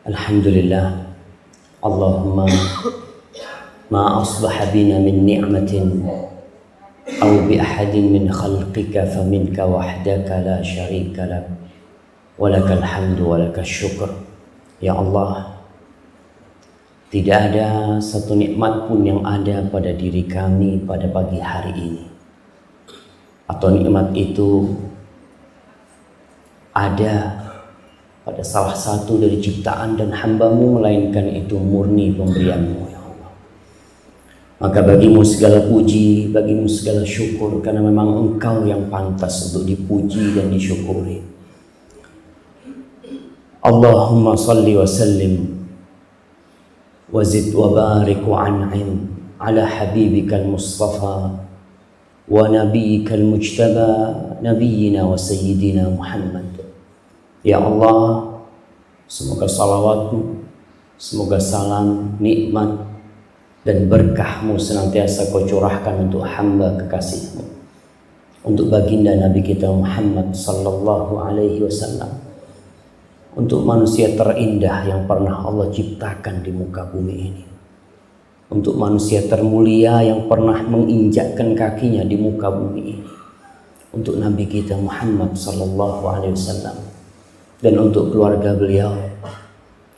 Alhamdulillah. Allahumma ma asbaha bina min ni'matin aw bi ahadin min khalqika faminka wahdaka la syarika lak walakal hamdu walakal syukur. Ya Allah, tidak ada satu nikmat pun yang ada pada diri kami pada pagi hari ini, atau nikmat itu ada pada salah satu dari ciptaan dan hamba-Mu, melainkan itu murni pemberian-Mu, ya Allah. Maka bagimu segala puji, bagimu segala syukur, karena memang Engkau yang pantas untuk dipuji dan disyukuri. Allahumma salli wa sallim wa zid wa barik wa an'im ala habibikal mustafa wa nabiyyikal mujtaba nabiyyina wa sayyidina Muhammad. Ya Allah, semoga salawat-Mu, semoga salam, nikmat dan berkah-Mu senantiasa Kau curahkan untuk hamba kekasih-Mu, untuk baginda Nabi kita Muhammad sallallahu alaihi wasallam, untuk manusia terindah yang pernah Allah ciptakan di muka bumi ini, untuk manusia termulia yang pernah menginjakkan kakinya di muka bumi ini, untuk Nabi kita Muhammad sallallahu alaihi wasallam, dan untuk keluarga beliau,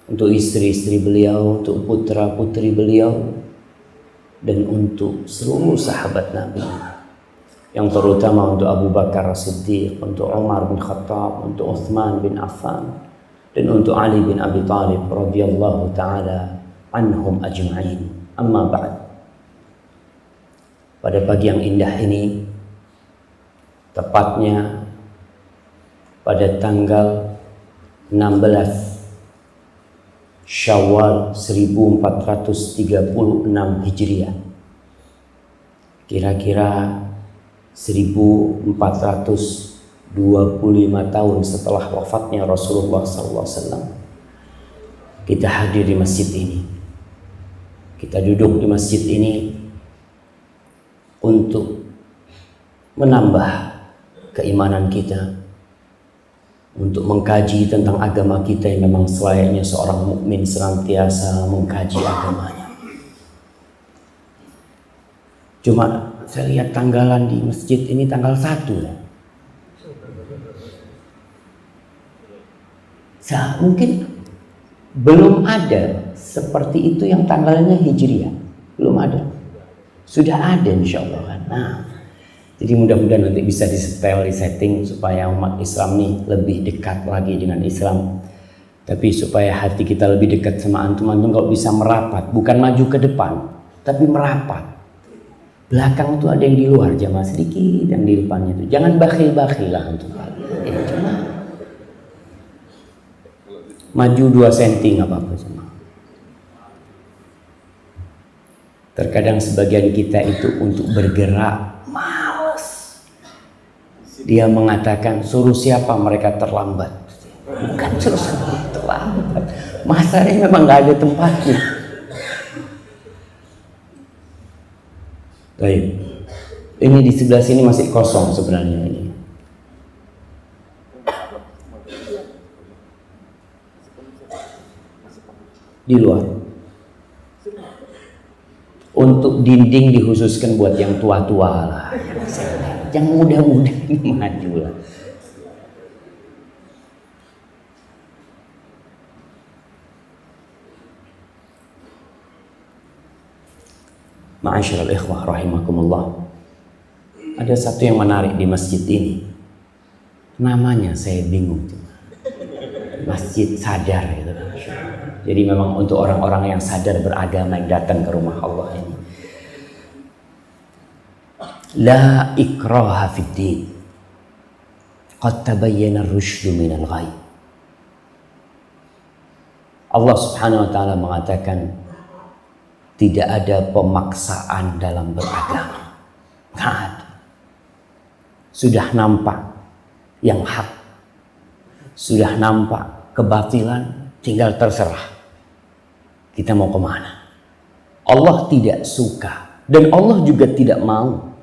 untuk istri-istri beliau, untuk putra-putri beliau, dan untuk seluruh sahabat Nabi, yang terutama untuk Abu Bakar As-Siddiq, untuk Umar bin Khattab, untuk Uthman bin Affan, dan untuk Ali bin Abi Thalib radhiyallahu ta'ala anhum ajma'in. Amma ba'd. Pada pagi yang indah ini, tepatnya pada tanggal 16 Syawal 1436 Hijriah, kira-kira 1425 tahun setelah wafatnya Rasulullah SAW, kita hadir di masjid ini. Kita duduk di masjid ini untuk menambah keimanan kita, untuk mengkaji tentang agama kita yang memang selayaknya seorang mukmin senantiasa mengkaji agamanya. Cuma saya lihat tanggalan di masjid ini tanggal 1 ya. Mungkin belum ada seperti itu yang tanggalnya Hijriah, belum ada. Sudah ada insya Allah kan. Nah, jadi mudah-mudahan nanti bisa disetel, disetting supaya umat Islam nih lebih dekat lagi dengan Islam. Tapi supaya hati kita lebih dekat sama antum-antum, kalau bisa merapat, bukan maju ke depan, tapi merapat. Belakang tuh ada yang di luar jamaah sedikit, yang di depannya tuh. Jangan bakhil-bakhil lah antum. Cuma maju 2 cm nggak apa-apa cuma. Terkadang sebagian kita itu untuk bergerak males. Dia mengatakan suruh siapa mereka terlambat. Bukan suruh siapa terlambat. Masalahnya memang nggak ada tempatnya. Baik. Ini di sebelah sini masih kosong sebenarnya ini. Di luar. Untuk dinding dikhususkan buat yang tua-tua lah. Yang muda-muda ini maju lah. Ma'asyiral ikhwah rahimakumullah. Ada satu yang menarik di masjid ini. Namanya saya bingung. Masjid Sadar gitu. Jadi memang untuk orang-orang yang sadar beragama yang datang ke rumah Allah ini. La ikraha fid din. Qad tabayyana ar-rusydu minal ghayy. Allah Subhanahu wa taala mengatakan tidak ada pemaksaan dalam beragama. Nggak ada. Sudah nampak yang hak. Sudah nampak kebatilan, tinggal terserah kita mau kemana. Allah tidak suka dan Allah juga tidak mau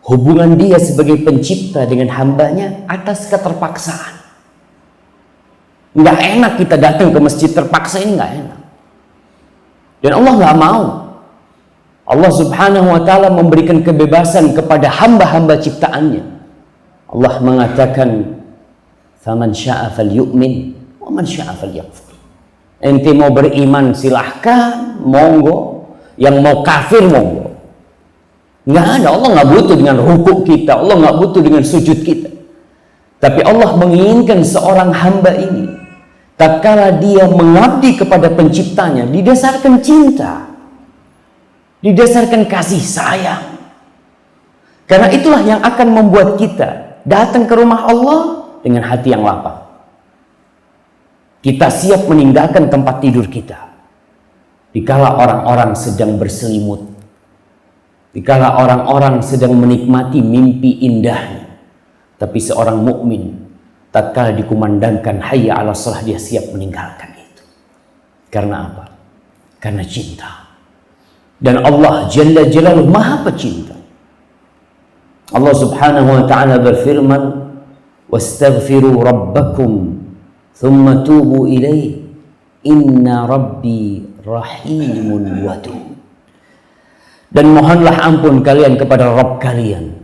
hubungan dia sebagai pencipta dengan hambanya atas keterpaksaan. Nggak enak kita datang ke masjid terpaksa, ini nggak enak. Dan Allah nggak mau. Allah subhanahu wa ta'ala memberikan kebebasan kepada hamba-hamba ciptaannya. Allah mengatakan, faman sya'a falyu'min wa man sya'a falyakfur. Ente mau beriman silahkan, monggo. Yang mau kafir monggo. Nggak ada, Allah nggak butuh dengan rukuk kita, Allah nggak butuh dengan sujud kita. Tapi Allah menginginkan seorang hamba ini, tatkala dia mengabdi kepada penciptanya, didasarkan cinta, didasarkan kasih sayang. Karena itulah yang akan membuat kita datang ke rumah Allah dengan hati yang lapang. Kita siap meninggalkan tempat tidur kita dikala orang-orang sedang berselimut, dikala orang-orang sedang menikmati mimpi indahnya. Tapi seorang mukmin tatkala dikumandangkan hayya 'ala shalah, dia siap meninggalkan itu. Karena apa? Karena cinta. Dan Allah Jalla Jalaluhu Maha Pecinta. Allah Subhanahu wa ta'ala berfirman, wastaghfiru rabbakum thumma tubu ilaih inna rabbi rahimun wadud. Dan mohonlah ampun kalian kepada Rabb kalian,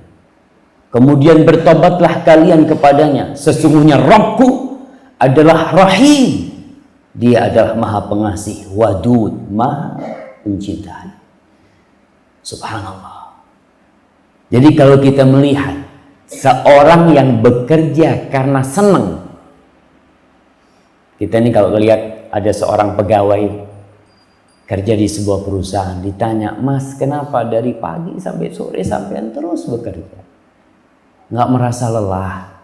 kemudian bertobatlah kalian kepadanya. Sesungguhnya Rabbku adalah Rahim, dia adalah Maha Pengasih, Wadud, Maha Pencintai. Subhanallah. Jadi kalau kita melihat seorang yang bekerja karena senang, kita ini kalau lihat ada seorang pegawai kerja di sebuah perusahaan, ditanya, Mas kenapa dari pagi sampai sore sampai terus bekerja? Nggak merasa lelah?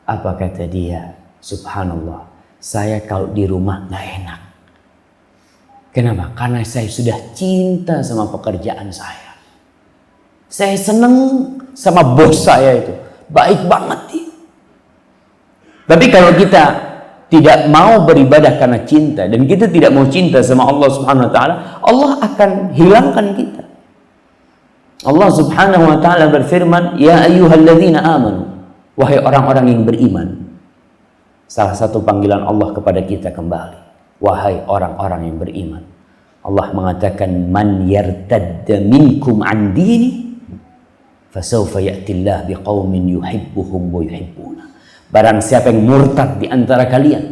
Apa kata dia? Subhanallah, saya kalau di rumah nggak enak. Kenapa? Karena saya sudah cinta sama pekerjaan saya. Saya seneng sama bos saya itu, baik banget dia. Tapi kalau kita tidak mau beribadah karena cinta, dan kita tidak mau cinta sama Allah Subhanahu wa ta'ala, Allah akan hilangkan kita. Allah Subhanahu wa ta'ala berfirman, ya ayyuhalladzina amanu, wahai orang-orang yang beriman. Salah satu panggilan Allah kepada kita kembali, wahai orang-orang yang beriman. Allah mengatakan, man yartadda minkum an dini fasawfa ya'tillah biqaumin yuhibbuhum wa yuhibbuna. Barang siapa yang murtad di antara kalian,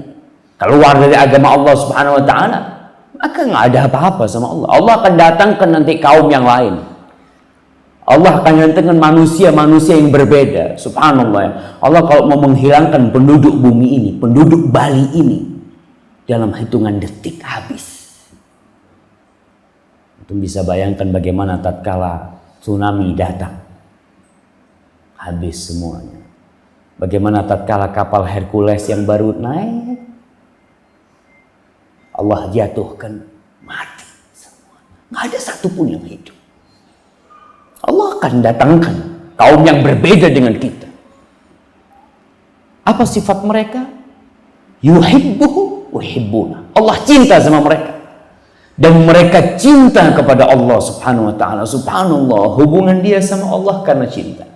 keluar dari agama Allah Subhanahu wa ta'ala, maka nggak ada apa-apa sama Allah. Allah akan datangkan nanti kaum yang lain. Allah akan datangkan manusia-manusia yang berbeda. Subhanallah. Allah kalau mau menghilangkan penduduk bumi ini, penduduk Bali ini, dalam hitungan detik habis. Itu bisa bayangkan bagaimana tatkala tsunami datang, habis semuanya. Bagaimana tatkala kapal Hercules yang baru naik, Allah jatuhkan, mati semua. Nggak ada satupun yang hidup. Allah akan datangkan kaum yang berbeda dengan kita. Apa sifat mereka? Yuhibbuhu wa yuhibbuna. Allah cinta sama mereka, dan mereka cinta kepada Allah Subhanahu wa ta'ala. Subhanallah, hubungan dia sama Allah karena cinta,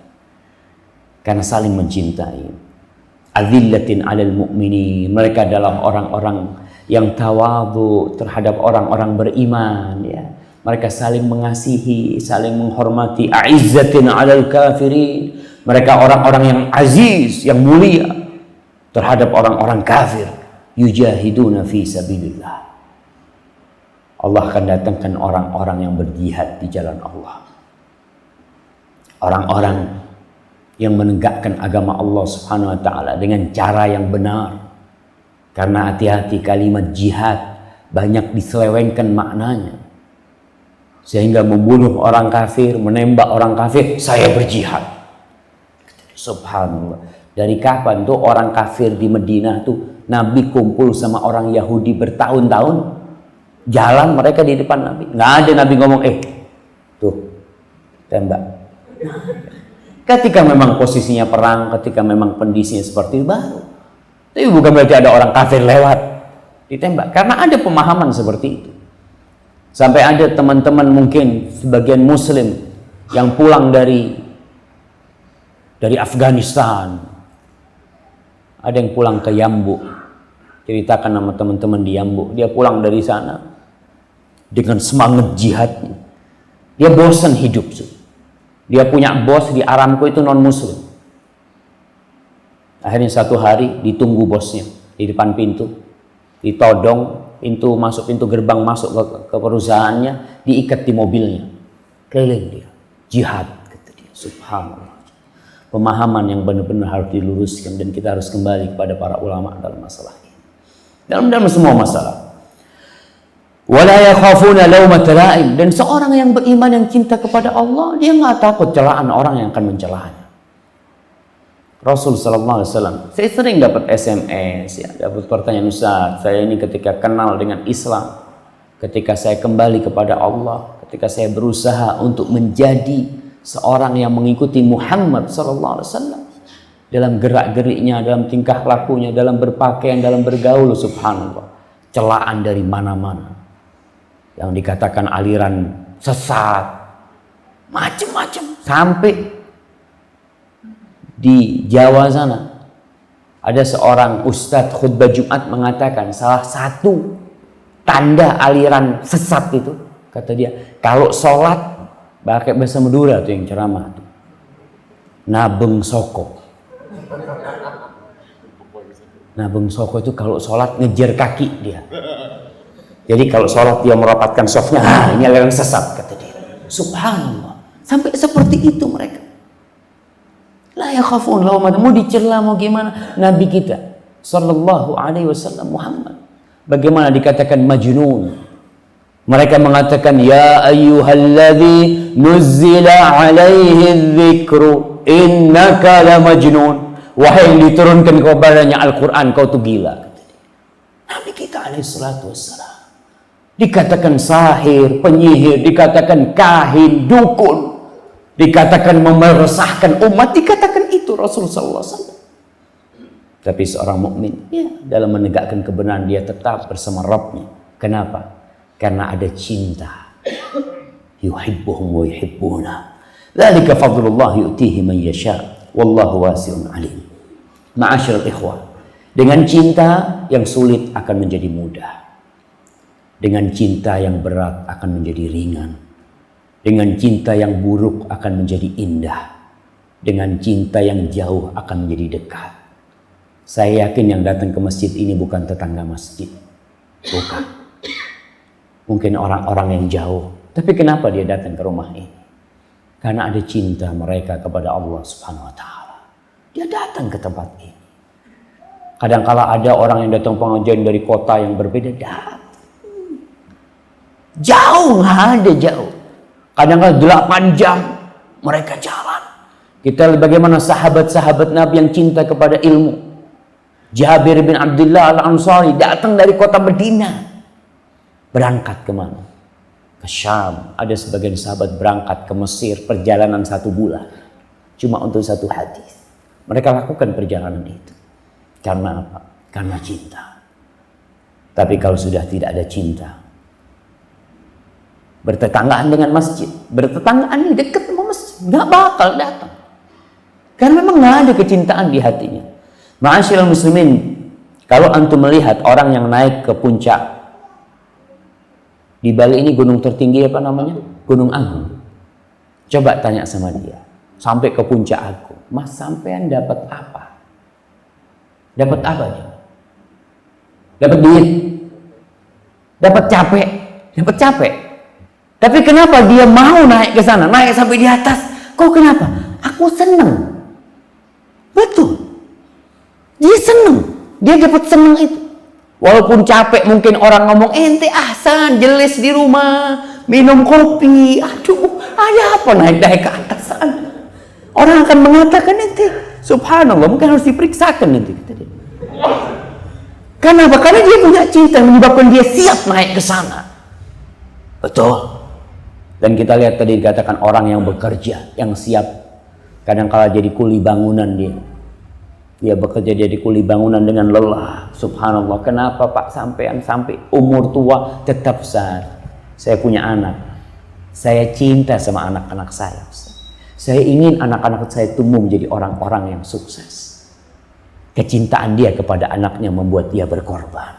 karena saling mencintai. Adzillatin 'alal mu'minin, mereka adalah orang-orang yang tawadhu terhadap orang-orang beriman, ya. Mereka saling mengasihi, saling menghormati. A'izzatin 'alal kafirin, mereka orang-orang yang aziz, yang mulia terhadap orang-orang kafir. Yujahiduna fi sabilillah. Allah akan datangkan orang-orang yang berjihad di jalan Allah, orang-orang yang menegakkan agama Allah Subhanahu wa ta'ala dengan cara yang benar. Karena hati-hati, kalimat jihad banyak diselewengkan maknanya, sehingga membunuh orang kafir, menembak orang kafir, saya berjihad. Subhanallah. Dari kapan tuh orang kafir di Madinah tuh Nabi kumpul sama orang Yahudi bertahun-tahun, jalan mereka di depan Nabi, nggak ada Nabi ngomong tuh tembak. Ketika memang posisinya perang, ketika memang kondisinya seperti itu baru. Tapi bukan berarti ada orang kafir lewat ditembak, karena ada pemahaman seperti itu. Sampai ada teman-teman mungkin sebagian muslim yang pulang dari Afghanistan, ada yang pulang ke Yambu. ceritakan sama teman-teman di Yambo. Dia pulang dari sana dengan semangat jihadnya. Dia bosan hidup. Dia punya bos di Aramco itu non-muslim. Akhirnya satu hari ditunggu bosnya di depan pintu, ditodong pintu gerbang masuk ke perusahaannya, diikat di mobilnya, keliling dia, jihad, kata dia. Subhanallah. Pemahaman yang benar-benar harus diluruskan, dan kita harus kembali kepada para ulama dalam masalah ini, dalam semua masalah. Wala yakhafuna laumata la'im, dan seorang yang beriman yang cinta kepada Allah, dia nggak takut celaan orang yang akan mencelanya. Rasul sallallahu alaihi wasallam, saya sering dapat SMS, dapat pertanyaan, Ustaz, saya ini ketika kenal dengan Islam, ketika saya kembali kepada Allah, ketika saya berusaha untuk menjadi seorang yang mengikuti Muhammad sallallahu alaihi wasallam dalam gerak-geriknya, dalam tingkah lakunya, dalam berpakaian, dalam bergaul, subhanallah, celaan dari mana-mana, yang dikatakan aliran sesat, macam-macam, sampai di Jawa sana ada seorang ustadz khutbah Jumat mengatakan salah satu tanda aliran sesat itu, kata dia, kalau sholat pakai bahasa Madura tuh yang ceramah tuh, nabeng soko. Nabeng soko itu kalau sholat ngejar kaki dia. Jadi kalau sholat dia merapatkan softnya, ini aliran sesat, kata dia. Subhanallah, sampai seperti itu mereka. La yakhafun laumata, mau dicela mau gimana. Nabi kita sallallahu alaihi wasallam Muhammad bagaimana dikatakan majnun. Mereka mengatakan, ya ayyuhalladzi nuzzila alaihi dzikru innaka la majnun, wahai yang diturunkan kepadanya Al-Qur'an, kau tuh gila. Nabi kita alaihi salatu wassalam dikatakan sahir, penyihir, dikatakan kahin, dukun, dikatakan memeresahkan umat, dikatakan itu Rasulullah SAW. Tapi seorang mukmin, ya, dalam menegakkan kebenaran dia tetap bersama Rabbnya. Kenapa? Karena ada cinta. Yuhibbuhum wa yuhibbuna. Dzalika fadlullah yu'tihi man yasha. Wallahu wasi'un alim. Ma'asyiral ikhwah, dengan cinta yang sulit akan menjadi mudah. Dengan cinta yang berat akan menjadi ringan. Dengan cinta yang buruk akan menjadi indah. Dengan cinta yang jauh akan menjadi dekat. Saya yakin yang datang ke masjid ini bukan tetangga masjid. Bukan. Mungkin orang-orang yang jauh. Tapi kenapa dia datang ke rumah ini? Karena ada cinta mereka kepada Allah Subhanahu wa Ta'ala. Dia datang ke tempat ini. Kadang-kala ada orang yang datang pengajian dari kota yang berbeda, datang. Jauh, nggak ada jauh. Kadang-kadang 8 jam mereka jalan. Kita lihat bagaimana sahabat-sahabat Nabi yang cinta kepada ilmu. Jabir bin Abdullah Al-Ansari datang dari kota Medina. Berangkat kemana? Ke Syam. Ada sebagian sahabat berangkat ke Mesir perjalanan 1 bulan. Cuma untuk 1 hadis. Mereka lakukan perjalanan itu. Karena apa? Karena cinta. Tapi kalau sudah tidak ada cinta, bertetanggaan dengan masjid, bertetanggaan ini dekat sama masjid, nggak bakal datang. Karena memang nggak ada kecintaan di hatinya. Ma'asyiral muslimin, kalau antum melihat orang yang naik ke puncak di Bali ini, gunung tertinggi apa namanya? Gunung Agung. Coba tanya sama dia, sampai ke puncak Agung, Mas sampean dapat apa? Dapat apa dia? Dapat duit, dapat capek, dapat capek. Tapi kenapa dia mau naik ke sana, naik sampai di atas? Kok kenapa? Aku senang. Betul. Dia senang. Dia dapat senang itu. Walaupun capek, mungkin orang ngomong, ente ahsan, jelas di rumah, minum kopi. Aduh, ada apa naik-naik ke atas sana? Orang akan mengatakan ente, subhanallah, mungkin harus diperiksakan nanti. Kenapa? Karena dia punya cinta menyebabkan dia siap naik ke sana. Betul. Dan kita lihat tadi dikatakan orang yang bekerja, yang siap. Kadang-kala jadi kuli bangunan dia. Dia bekerja jadi kuli bangunan dengan lelah. Subhanallah. Kenapa Pak sampean sampai umur tua tetap saya punya anak. Saya cinta sama anak-anak saya. Saya ingin anak-anak saya tumbuh menjadi orang-orang yang sukses. Kecintaan dia kepada anaknya membuat dia berkorban.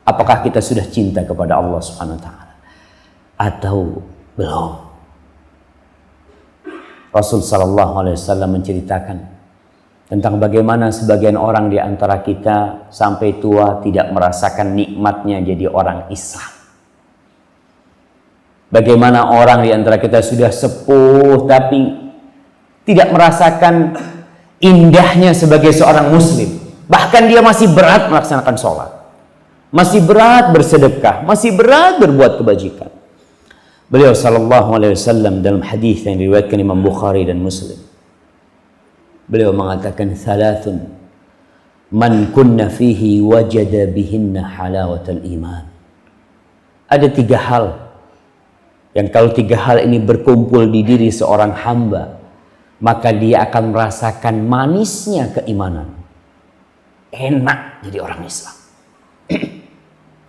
Apakah kita sudah cinta kepada Allah Subhanahu wa taala atau belum? Rasul sallallahu alaihi wasallam menceritakan tentang bagaimana sebagian orang di antara kita sampai tua tidak merasakan nikmatnya jadi orang Islam. Bagaimana orang di antara kita sudah sepuh tapi tidak merasakan indahnya sebagai seorang muslim. Bahkan dia masih berat melaksanakan sholat, masih berat bersedekah, masih berat berbuat kebajikan. Beliau sallallahu alaihi wasallam dalam hadis yang diriwayatkan Imam Bukhari dan Muslim, beliau mengatakan thalathun man kunna fihi wajada bihinna halawatal iman. Ada 3 hal yang kalau 3 hal ini berkumpul di diri seorang hamba, maka dia akan merasakan manisnya keimanan. Enak jadi orang Islam.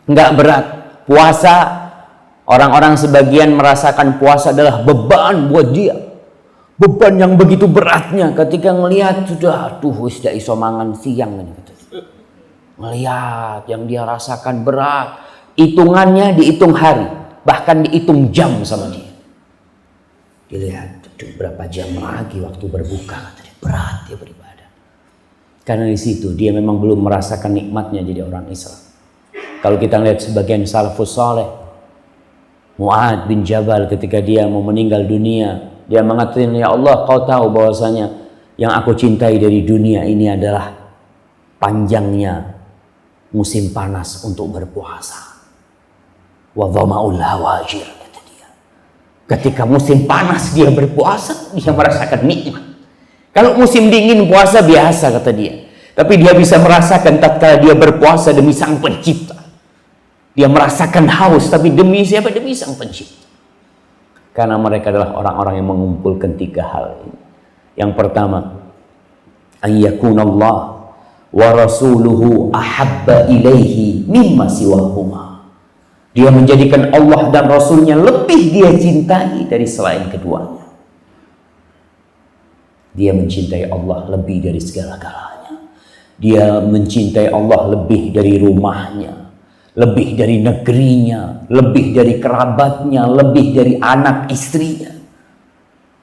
Enggak berat. Puasa, orang-orang sebagian merasakan puasa adalah beban buat dia. Beban yang begitu beratnya ketika melihat sudah sudah iso mangan siang ini. Melihat yang dia rasakan berat, hitungannya dihitung hari, bahkan dihitung jam sama dia. Dilihat berapa jam lagi waktu berbuka, berat dia beribadah. Karena di situ dia memang belum merasakan nikmatnya jadi orang Islam. Kalau kita lihat sebagian salafus saleh, Mu'adz bin Jabal ketika dia mau meninggal dunia, dia mengatakan, ya Allah, kau tahu bahwasanya yang aku cintai dari dunia ini adalah panjangnya musim panas untuk berpuasa. Wa dhama'ul hawajir, kata dia. Ketika musim panas dia berpuasa, dia merasakan nikmat. Kalau musim dingin puasa biasa, kata dia. Tapi dia bisa merasakan tatkala dia berpuasa demi Sang Pencipta. Dia merasakan haus, tapi demi siapa? Demi Sang Pencipta. Karena mereka adalah orang-orang yang mengumpulkan 3 hal ini. Yang pertama, ayyakunallah wa rasuluhu ahabba ilaihi mimma siwahuma. Dia menjadikan Allah dan Rasulnya lebih dia cintai dari selain keduanya. Dia mencintai Allah lebih dari segala-galanya. Dia mencintai Allah lebih dari rumahnya, lebih dari negerinya, lebih dari kerabatnya, lebih dari anak istrinya.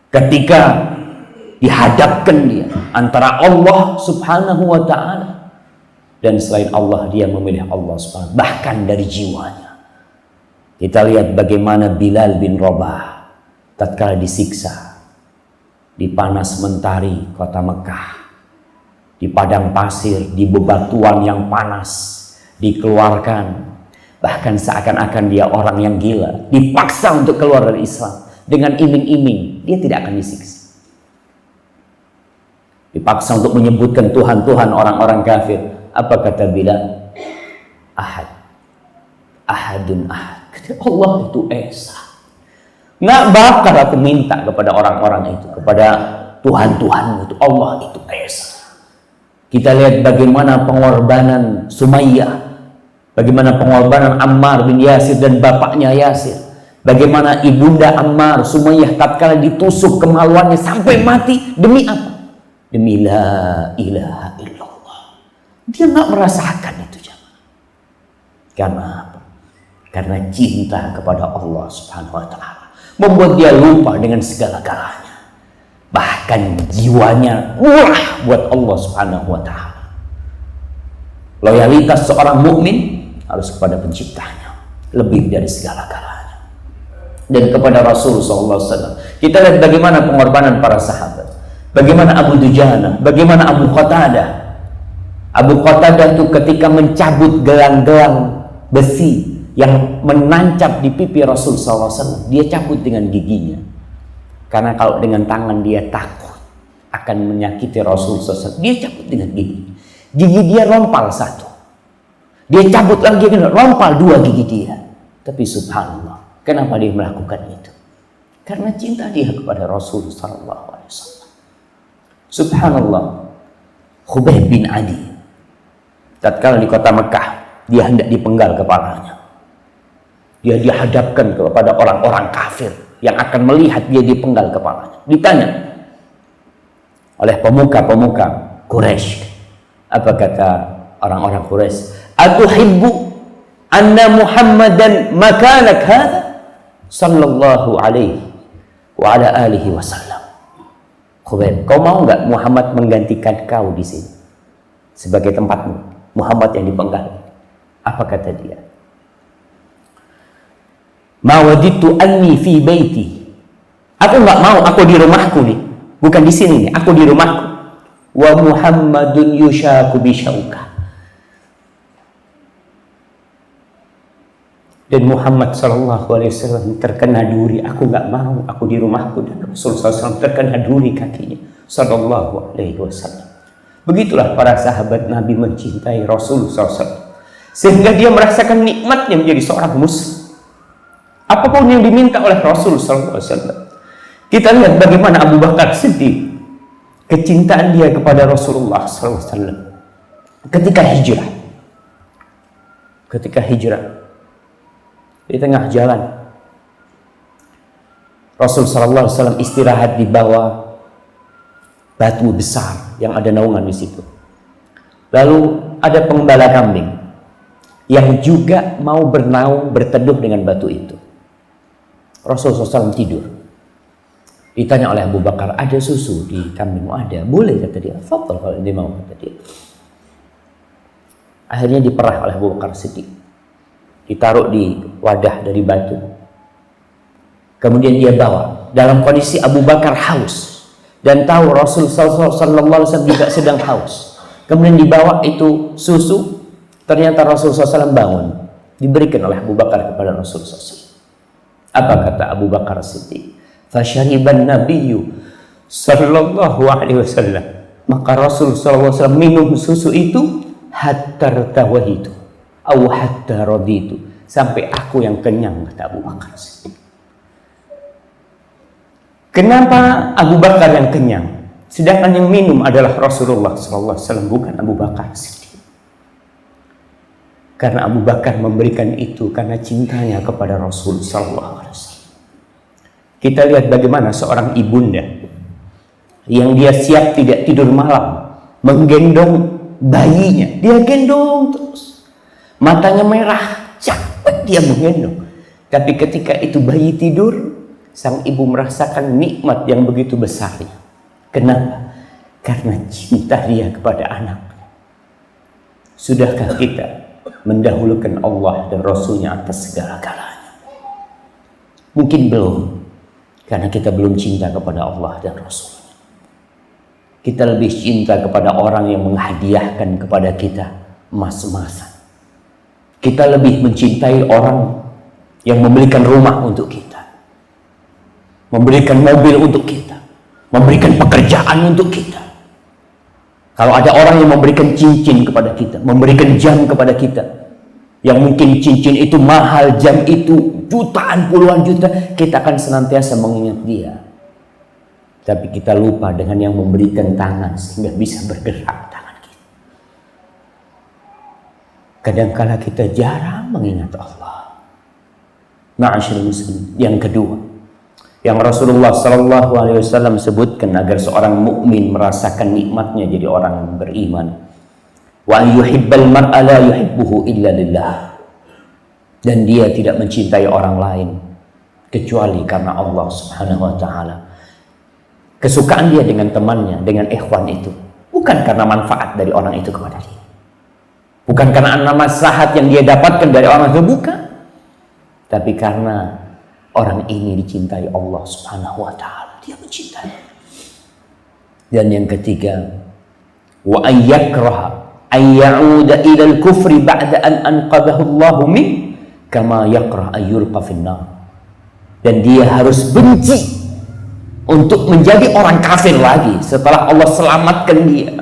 Ketika dihadapkan dia antara Allah Subhanahu wa ta'ala dan selain Allah, dia memilih Allah Subhanahu, bahkan dari jiwanya. Kita lihat bagaimana Bilal bin Rabah tatkala disiksa di panas mentari kota Mekah, di padang pasir, di bebatuan yang panas, dikeluarkan, bahkan seakan-akan dia orang yang gila, dipaksa untuk keluar dari Islam dengan iming-iming dia tidak akan disiksa, dipaksa untuk menyebutkan Tuhan-Tuhan orang-orang kafir. Apa kata Bilal? Ahad, ahadun ahad. Allah itu esa. Nggak bakal aku minta kepada orang-orang itu, kepada Tuhan-Tuhan itu. Allah itu esa. Kita lihat bagaimana pengorbanan Sumayyah, bagaimana pengorbanan Ammar bin Yasir dan bapaknya Yasir, bagaimana ibunda Ammar, Sumayyah, tatkala ditusuk kemaluannya sampai mati. Demi apa? Demi la ilaha illallah. Dia nggak merasakan itu, jemaah. Karena apa? Karena cinta kepada Allah Subhanahu wa ta'ala membuat dia lupa dengan segala-galanya. Bahkan jiwanya murah buat Allah Subhanahu wa ta'ala. Loyalitas seorang mukmin harus kepada penciptanya lebih dari segala-galanya. Dan kepada Rasul SAW. Kita lihat bagaimana pengorbanan para sahabat. Bagaimana Abu Dujana, bagaimana Abu Qatadah. Abu Qatadah itu ketika mencabut gelang-gelang besi yang menancap di pipi Rasul SAW, dia cabut dengan giginya. Karena kalau dengan tangan dia takut akan menyakiti Rasul SAW, dia cabut dengan gigi. Gigi dia rompal 1, dia cabut lagi, rompal 2 gigi dia. Tapi subhanallah, kenapa dia melakukan itu? Karena cinta dia kepada Rasul SAW. Subhanallah, Khubayb bin Adi tatkala di kota Mekah, dia hendak dipenggal kepalanya. Dia dihadapkan kepada orang-orang kafir yang akan melihat dia dipenggal kepalanya. Ditanya oleh pemuka-pemuka Quraisy, Apa kata orang-orang Quraisy? Atuhibbu anna Muhammadan makanak hadha sallallahu alaihi wa ala alihi wasallam. Khubayb, kau mau nggak Muhammad menggantikan kau di sini sebagai tempatmu, Muhammad yang dipenggal? Apa kata dia? Ma waditu anni fi baiti. Aku nggak mau, aku di rumahku nih, bukan di sini nih, aku di rumahku. Wa Muhammadun yushaku bisyauka. Dan Muhammad SAW terkena duri. Aku nggak mau, aku di rumahku, dan Rasulullah SAW terkena duri kakinya Sallallahu Alaihi Wasallam. Begitulah para sahabat Nabi mencintai Rasulullah SAW, sehingga dia merasakan nikmatnya menjadi seorang muslim. Apapun yang diminta oleh Rasulullah SAW. Kita lihat bagaimana Abu Bakar Siddiq, kecintaan dia kepada Rasulullah SAW ketika hijrah. Di tengah jalan, Rasul sallallahu alaihi wasallam istirahat di bawah batu besar yang ada naungan di situ. Lalu ada pengembala kambing yang juga mau bernaung, berteduh dengan batu itu. Rasul SAW tidur. Ditanya oleh Abu Bakar, ada susu di kambingmu? Ada. Boleh, kata dia. Fadhal kalau dia mau, kata dia. Akhirnya diperah oleh Abu Bakar Siddiq, ditaruh di wadah dari batu. Kemudian dia bawa dalam kondisi Abu Bakar haus dan tahu Rasul sallallahu alaihi wasallam juga sedang haus. Kemudian dibawa itu susu. Ternyata Rasul SAW bangun, diberikan oleh Abu Bakar kepada Rasul SAW. Apa kata Abu Bakar Siddiq? Fasyariban nabiyyu sallallahu alaihi wasallam. Maka Rasul SAW minum susu itu hatta tawahitu au hatta raditu, sampai aku yang kenyang, kata Abu Bakar Siddiq. Kenapa Abu Bakar yang kenyang sedangkan yang minum adalah Rasulullah SAW, bukan Abu Bakar Siddiq? Karena Abu Bakar memberikan itu karena cintanya kepada Rasul SAW. Kita lihat bagaimana seorang ibunda yang dia siap tidak tidur malam menggendong bayinya, dia gendong terus, matanya merah, capek dia menggendong. Tapi ketika itu bayi tidur, sang ibu merasakan nikmat yang begitu besarnya. Kenapa? Karena cinta dia kepada anak. Sudahkah kita mendahulukan Allah dan Rasulnya atas segala-galanya? Mungkin belum, karena kita belum cinta kepada Allah dan Rasulnya. Kita lebih cinta kepada orang yang menghadiahkan kepada kita emas-emasan. Kita lebih mencintai orang yang memberikan rumah untuk kita, memberikan mobil untuk kita, memberikan pekerjaan untuk kita. Kalau ada orang yang memberikan cincin kepada kita, memberikan jam kepada kita, yang mungkin cincin itu mahal, jam itu jutaan, puluhan juta, kita akan senantiasa mengingat dia. Tapi kita lupa dengan yang memberikan tangan sehingga bisa bergerak tangan kita. Kadangkala kita jarang mengingat Allah. Ma'asyiral muslimin. Yang kedua, yang Rasulullah SAW sebutkan agar seorang mukmin merasakan nikmatnya jadi orang beriman. Wa yuhibbal mar'a la yuhibbuhu illa lillah. Dan dia tidak mencintai orang lain kecuali karena Allah Subhanahu wa taala. Kesukaan dia dengan temannya, dengan ikhwan itu bukan karena manfaat dari orang itu kepada dia. Bukan karena maslahat yang dia dapatkan dari orang itu, bukan. Tapi karena orang ini dicintai Allah Subhanahu wa taala, dia mencintai. Dan yang ketiga, wa ayyakraha ayyauda ila al-kufri ba'da an anqadahu Allah min kama yakrah ayyulqa fin-nar. Dan dia harus benci untuk menjadi orang kafir lagi setelah Allah selamatkan dia.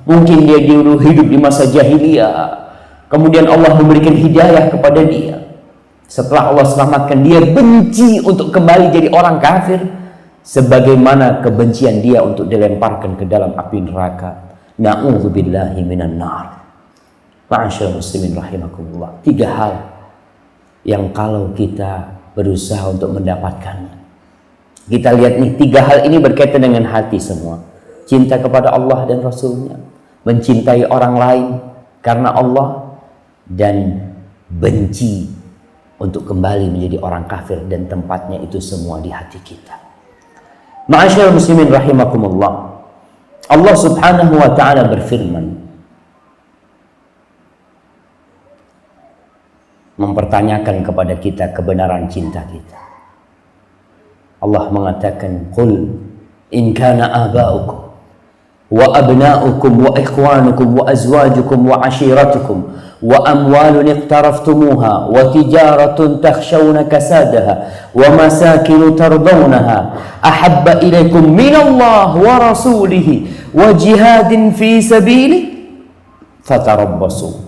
Mungkin dia dulu hidup di masa jahiliyah, kemudian Allah memberikan hidayah kepada dia. Setelah Allah selamatkan, dia benci untuk kembali jadi orang kafir, sebagaimana kebencian dia untuk dilemparkan ke dalam api neraka. Na'udzubillahi minan nar. Ma'asyiral muslimin rahimakumullah. 3 hal yang kalau kita berusaha untuk mendapatkannya, kita lihat nih, 3 hal ini berkaitan dengan hati semua. Cinta kepada Allah dan Rasulnya, mencintai orang lain karena Allah, dan benci untuk kembali menjadi orang kafir, dan tempatnya itu semua di hati kita. Ma'asyiral muslimin rahimakumullah. Allah Subhanahu wa ta'ala berfirman, mempertanyakan kepada kita kebenaran cinta kita. Allah mengatakan, "Qul in kana aba'ukum wa abna'ukum wa ikhwanukum wa azwajukum wa ashiratukum wa amwalun iqtaraftumuha wa tijaratun takhshawna kasadaha wa masakinu tardawnaha ahabba ilaykum minallah wa rasulihi wa jihadin fi sabilihi fatarabbasu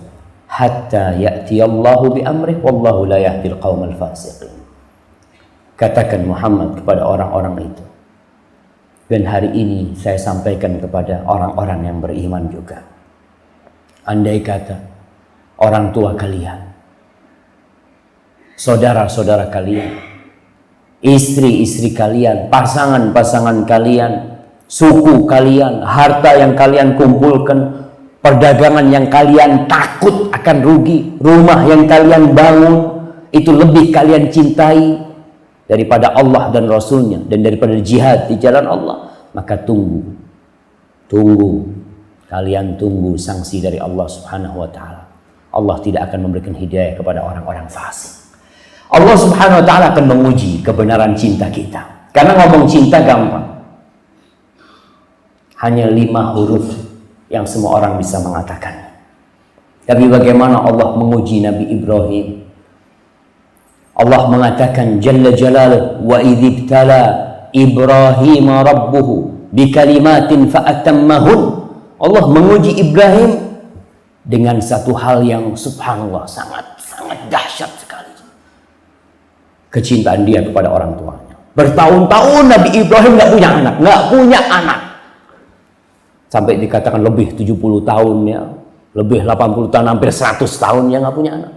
hatta ya'tiyallahu bi amrih wallahu la yahdil qaumal fasiqin." Katakan Muhammad kepada orang-orang itu, dan hari ini saya sampaikan kepada orang-orang yang beriman juga. Andai kata orang tua kalian, saudara-saudara kalian, istri-istri kalian, pasangan-pasangan kalian, suku kalian, harta yang kalian kumpulkan, perdagangan yang kalian takut akan rugi, rumah yang kalian bangun, itu lebih kalian cintai daripada Allah dan Rasulnya, dan daripada jihad di jalan Allah, maka tunggu, kalian tunggu sanksi dari Allah Subhanahu wa ta'ala. Allah tidak akan memberikan hidayah kepada orang-orang fasik. Allah Subhanahu wa ta'ala akan menguji kebenaran cinta kita. Karena ngomong cinta gampang, hanya 5 huruf yang semua orang bisa mengatakan. Tapi bagaimana Allah menguji Nabi Ibrahim? Allah mengatakan jalla jalaluhu, wa idzibtala Ibrahim rabbuhu bikalimatin fa'atammahun. Allah menguji Ibrahim dengan satu hal yang subhanallah sangat dahsyat sekali. Kecintaan dia kepada orang tuanya. Bertahun-tahun Nabi Ibrahim nggak punya anak. Sampai dikatakan lebih 70 tahun ya, lebih 80 tahun, hampir 100 tahun ya nggak punya anak.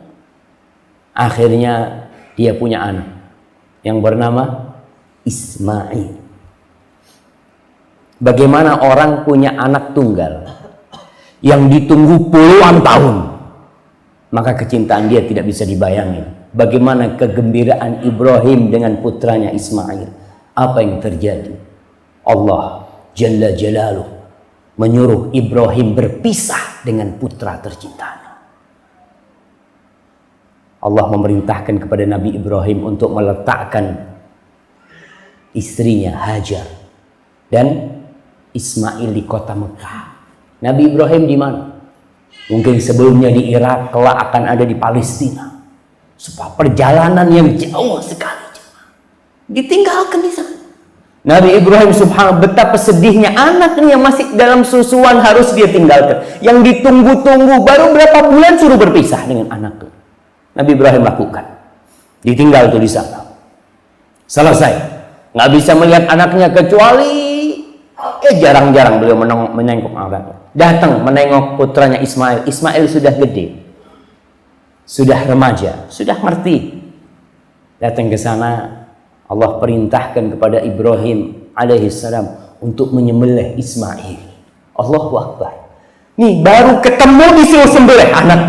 Akhirnya dia punya anak yang bernama Ismail. Bagaimana orang punya anak tunggal yang ditunggu puluhan tahun, maka kecintaan dia tidak bisa dibayangin. Bagaimana kegembiraan Ibrahim dengan putranya Ismail. Apa yang terjadi? Allah Jalla Jalaluh menyuruh Ibrahim berpisah dengan putra tercintanya. Allah memerintahkan kepada Nabi Ibrahim untuk meletakkan istrinya Hajar dan Ismail di kota Mekah. Nabi Ibrahim di mana? Mungkin sebelumnya di Irak, kelak akan ada di Palestina. Sebuah perjalanan yang jauh sekali, ditinggalkan di sana. Nabi Ibrahim subhanallah, betapa sedihnya anaknya yang masih dalam susuan harus dia tinggalkan. Yang ditunggu-tunggu, baru berapa bulan suruh berpisah dengan anaknya. Nabi Ibrahim lakukan, ditinggal tuh di sana. Selesai, nggak bisa melihat anaknya kecuali jarang-jarang beliau menengok anaknya. Datang menengok putranya Ismail. Ismail sudah gede, sudah remaja, sudah ngerti. Datang ke sana, Allah perintahkan kepada Ibrahim alaihissalam untuk menyembelih Ismail. Allahu Akbar. Nih baru ketemu disuruh sembelih anak.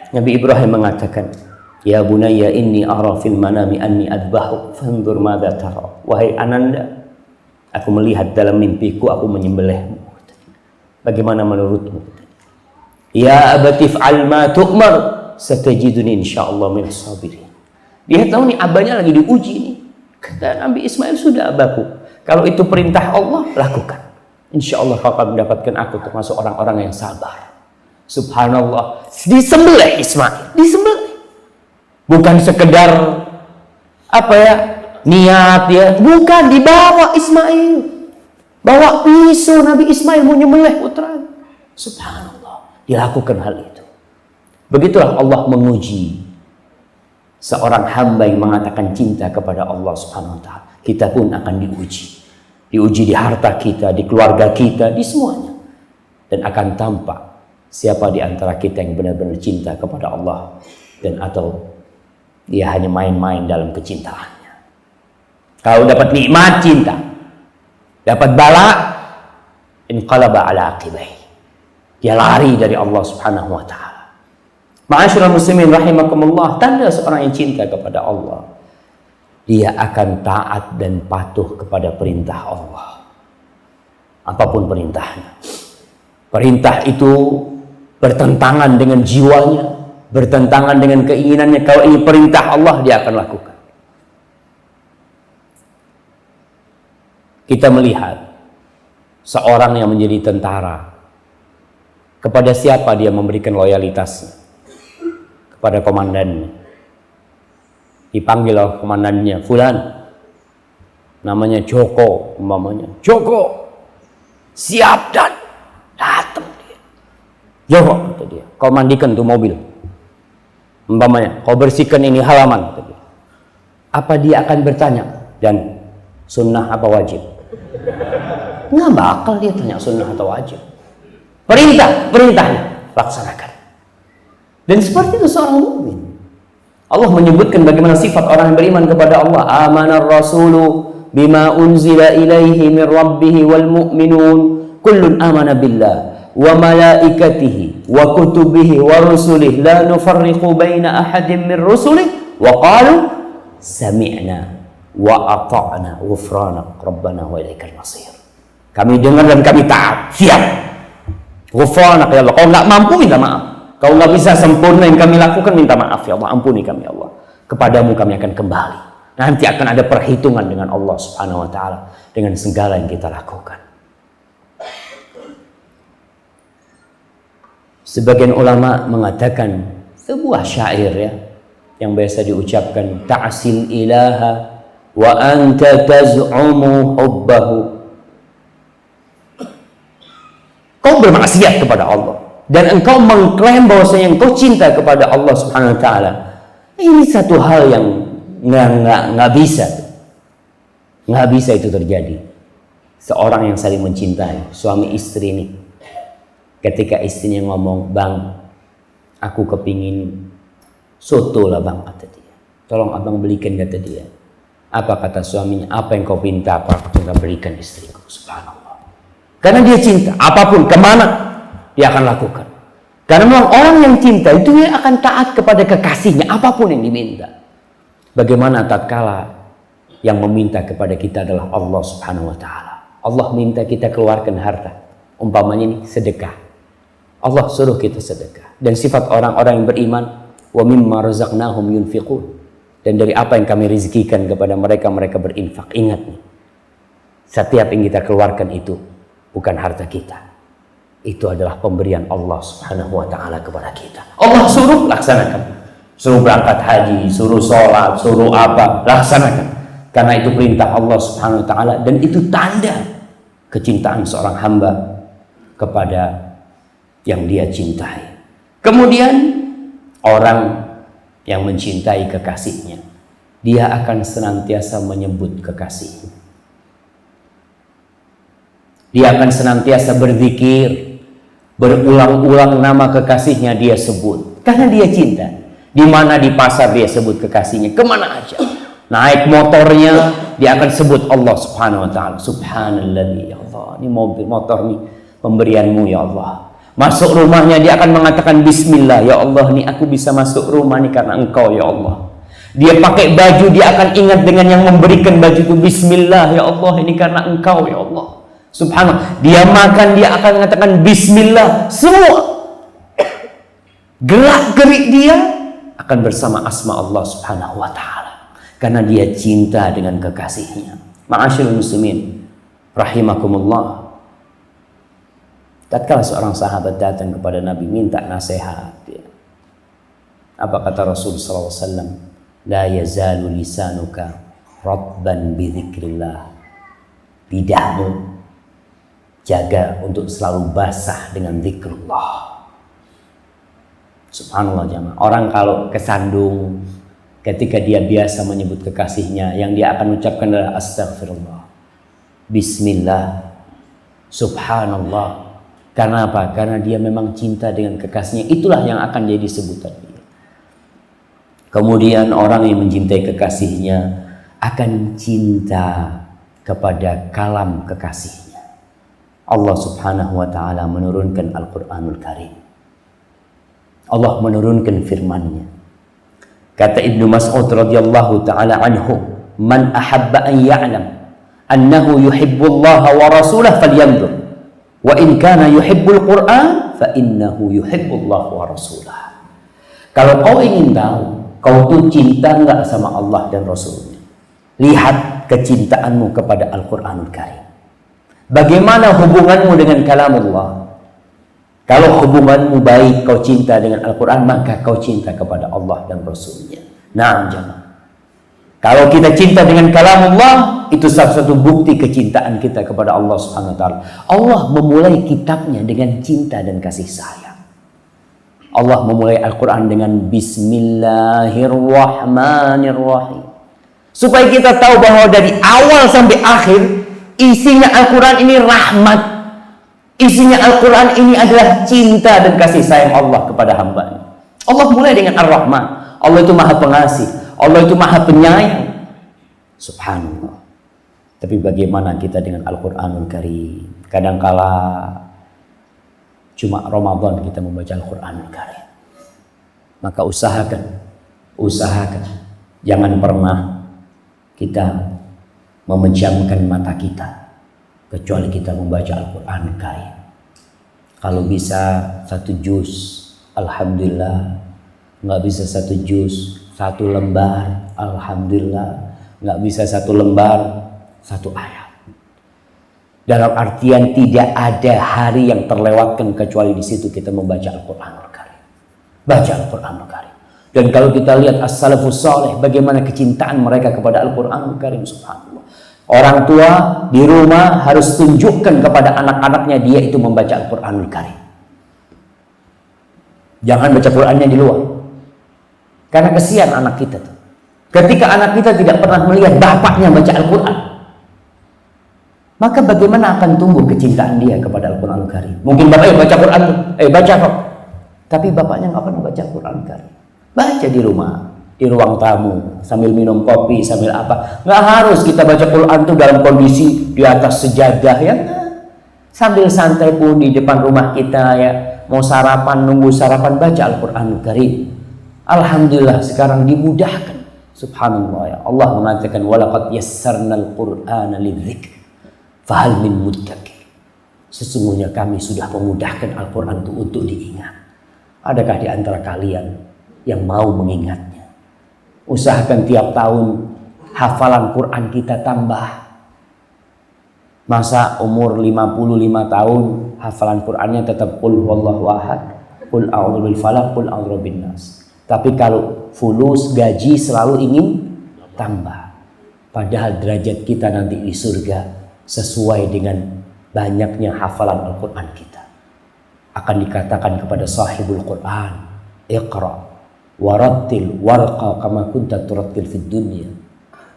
Nabi Ibrahim mengatakan, "Ya bunayya inni ara fil manami anni adbahu fanzur madza tara." Wahai ananda, aku melihat dalam mimpiku aku menyembelihmu. Bagaimana menurutmu? Ya abati fa'al ma tu'mar satajiduni insyaallah minas sabirin. Dia tahu nih abahnya lagi diuji nih. Kata Nabi Ismail, sudah abahku, kalau itu perintah Allah lakukan. Insyaallah kau akan mendapatkan aku termasuk orang-orang yang sabar. Subhanallah, disembelih Ismail, disembelih. Bukan sekedar apa ya, niat ya, bukan, dibawa Ismail. Bawa pisau Nabi Ismail mau nyembelih putra. Subhanallah, dilakukan hal itu. Begitulah Allah menguji seorang hamba yang mengatakan cinta kepada Allah Subhanahu wa ta'ala. Kita pun akan diuji. Diuji di harta kita, di keluarga kita, di semuanya. Dan akan tampak siapa di antara kita yang benar-benar cinta kepada Allah dan atau dia hanya main-main dalam kecintaannya. Kalau dapat nikmat cinta, dapat bala inqalaba ala aqibai. Dia lari dari Allah Subhanahu wa taala. Ma'asyiral muslimin rahimakumullah, tanda seorang yang cinta kepada Allah, dia akan taat dan patuh kepada perintah Allah. Apapun perintahnya. Perintah itu bertentangan dengan jiwanya, bertentangan dengan keinginannya. Kalau ini perintah Allah, dia akan lakukan. Kita melihat seorang yang menjadi tentara, kepada siapa dia memberikan loyalitasnya? Kepada komandannya. Dipanggil oleh komandannya, fulan, namanya Joko umpamanya. Joko, siap dan datang dia. Joko, kata dia, kau mandikan tuh mobil. Umpamanya, kau bersihkan ini halaman, kata dia. Apa dia akan bertanya, dan sunnah apa wajib? Nggak bakal dia tanya sunnah atau wajib. Perintahnya laksanakan. Dan seperti itu seorang mukmin. Allah menyebutkan bagaimana sifat orang yang beriman kepada Allah. Amanar rasulu bima unzila ilaihi min rabbih wal mu'minun kullun amana billah wa malaikatihi wa kutubihi wa rusulihi la nufarriqu baina ahadin min rusulihi wa qalu sami'na wa ata'na ghufranak rabbana wa ilaikal masir. Kami dengar dan kami taat. Siap. Ghufranak ya Allah. Kalau nggak mampu minta maaf. Kalau nggak bisa sempurna yang kami lakukan, minta maaf ya Allah, ampuni kami ya Allah. Kepadamu kami akan kembali. Nanti akan ada perhitungan dengan Allah Subhanahu wa taala dengan segala yang kita lakukan. Sebagian ulama mengatakan sebuah syair ya yang biasa diucapkan, ta'sil ilaha wa anta taz'umu hubbahu. Kau bermaksiat kepada Allah dan engkau mengklaim bahwasanya engkau cinta kepada Allah Subhanahu wa taala. Ini satu hal yang nggak bisa itu terjadi. Seorang yang saling mencintai, suami istri ini, ketika istrinya ngomong, bang, aku kepingin soto lah bang, kata dia. Tolong abang belikan, kata dia. Apa kata suaminya? Apa yang kau pinta, apa aku tinggal berikan istriku. Subhanallah. Karena dia cinta, apapun, kemana dia akan lakukan. Karena memang orang yang cinta itu dia akan taat kepada kekasihnya, apapun yang diminta. Bagaimana tatkala yang meminta kepada kita adalah Allah Subhanahu wa taala. Allah minta kita keluarkan harta. Umpamanya ini sedekah. Allah suruh kita sedekah. Dan sifat orang-orang yang beriman, wa mimma razaqnahum yunfiqun. Dan dari apa yang kami rezekikan kepada mereka, mereka berinfak. Ingat nih, setiap yang kita keluarkan itu bukan harta kita. Itu adalah pemberian Allah Subhanahu wa taala kepada kita. Allah suruh, laksanakan. Suruh berangkat haji, suruh sholat, suruh apa, laksanakan. Karena itu perintah Allah Subhanahu wa taala dan itu tanda kecintaan seorang hamba kepada yang dia cintai. Kemudian orang yang mencintai kekasihnya, dia akan senantiasa menyebut kekasihnya. Dia akan senantiasa berzikir, berulang-ulang nama kekasihnya dia sebut. Karena dia cinta. Di mana di pasar dia sebut kekasihnya, kemana aja. Naik motornya, dia akan sebut Allah Subhanahu wa taala. Subhanallah, ya Allah, ini mobil motor nih pemberianmu ya Allah. Masuk rumahnya dia akan mengatakan bismillah, ya Allah, nih aku bisa masuk rumah nih karena engkau ya Allah. Dia pakai baju, dia akan ingat dengan yang memberikan baju itu, bismillah ya Allah, ini karena engkau ya Allah. Subhanallah. Dia makan, dia akan mengatakan bismillah. Semua gerak-gerik dia akan bersama asma Allah Subhanahu wa taala. Karena dia cinta dengan kekasihnya. Ma'asyiral muslimin rahimakumullah. Tatkala seorang sahabat datang kepada Nabi minta nasihat, apa kata Rasul sallallahu alaihi wasallam? La yazalu lisanuka rabban bi dzikrillah. Lidahmu jaga untuk selalu basah dengan zikrullah. Subhanallah jamaah. Orang kalau kesandung ketika dia biasa menyebut kekasihnya, yang dia akan ucapkan adalah astagfirullah, bismillah, subhanallah. Karena apa? Karena dia memang cinta dengan kekasihnya. Itulah yang akan jadi sebutan dia. Kemudian orang yang mencintai kekasihnya akan cinta kepada kalam kekasihnya. Allah Subhanahu wa taala menurunkan Al-Qur'anul Karim. Allah menurunkan firman-Nya. Kata Ibnu Mas'ud radhiyallahu taala anhu, "Man ahabba an ya'lam annahu yuhibbullaha wa rasulahu falyanzur, wa in kana yuhibbul Qur'an fa innahu yuhibbullaha wa rasulahu." Kalau kau ingin tahu kau tuh cinta enggak sama Allah dan Rasulnya, lihat kecintaanmu kepada Al-Qur'anul Karim. Bagaimana hubunganmu dengan kalamullah? Kalau hubunganmu baik, kau cinta dengan Al-Quran, maka kau cinta kepada Allah dan Rasulnya. Naam jamaah. Kalau kita cinta dengan kalamullah, itu salah satu bukti kecintaan kita kepada Allah Subhanahu wa taala. Allah memulai kitabnya dengan cinta dan kasih sayang. Allah memulai Al-Quran dengan Bismillahirrahmanirrahim. Supaya kita tahu bahwa dari awal sampai akhir isinya Al-Quran ini rahmat. Isinya Al-Quran ini adalah cinta dan kasih sayang Allah kepada hambanya. Allah mulai dengan Ar-Rahman. Allah itu maha pengasih. Allah itu maha penyayang. Subhanallah. Tapi bagaimana kita dengan Al-Quranul Karim? Kadangkala cuma Ramadan kita membaca Al-Quranul Karim. Maka usahakan. Jangan pernah kita memejamkan mata kita kecuali kita membaca Al-Quran Karim. Kalau bisa 1 juz, alhamdulillah. Nggak bisa 1 juz, 1 lembar, alhamdulillah. Nggak bisa 1 lembar, 1 ayat. Dalam artian tidak ada hari yang terlewatkan kecuali di situ kita membaca Al-Quran Karim. Baca Al-Quran Karim. Dan kalau kita lihat as-salafus saleh, bagaimana kecintaan mereka kepada Al-Quran Karim, subhanallah. Orang tua di rumah harus tunjukkan kepada anak-anaknya dia itu membaca Al-Quranul Karim. Jangan baca Qurannya di luar. Karena kesian anak kita tuh. Ketika anak kita tidak pernah melihat bapaknya baca Al-Quran, maka bagaimana akan tumbuh kecintaan dia kepada Al-Quranul Karim? Mungkin bapaknya baca Quran tuh, baca kok. Tapi bapaknya nggak pernah baca Al-Quranul Karim. Baca di rumah, di ruang tamu, sambil minum kopi, sambil apa. Nggak harus kita baca Quran tuh dalam kondisi di atas sejadah ya. Sambil santai pun di depan rumah kita ya. Mau sarapan, nunggu sarapan, baca Al-Quranul Karim. Alhamdulillah sekarang dimudahkan. Subhanallah ya. Allah mengatakan walaqad yassarnal Qur'ana lidzikr fahal min muddakir. Sesungguhnya kami sudah memudahkan Al-Quran itu untuk diingat. Adakah di antara kalian yang mau mengingatnya? Usahakan tiap tahun hafalan Quran kita tambah. Masa umur 55 tahun hafalan Qurannya tetap qul huwallahu ahad, qul a'udzu bil falaq, qul a'udzu bin nas. Tapi kalau fulus gaji selalu ingin tambah. Padahal derajat kita nanti di surga sesuai dengan banyaknya hafalan Al-Quran kita. Akan dikatakan kepada sahibul Quran, iqra warattil warqa kama kunta turattil fid dunya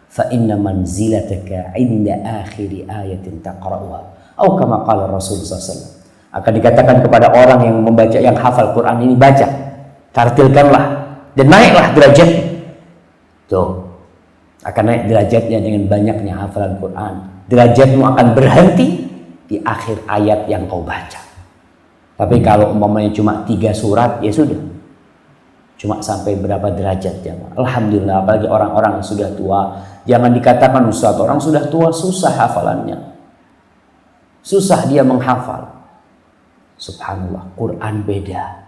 fa inna manzilataka 'inda akhiri ayatin taqra'uha atau kama qala Rasul sallallahu alaihi wasallam. Akan dikatakan kepada orang yang membaca, yang hafal Quran ini, baca, tartilkanlah dan naiklah derajat. Tuh, akan naik derajatnya dengan banyaknya hafalan Quran. Derajatmu akan berhenti di akhir ayat yang kau baca. Tapi kalau umpamanya cuma 3 surat, ya sudah. Cuma sampai berapa derajat ya. Alhamdulillah, apalagi orang-orang yang sudah tua. Jangan dikatakan Ustaz, orang sudah tua susah hafalannya. Susah dia menghafal. Subhanallah, Quran beda.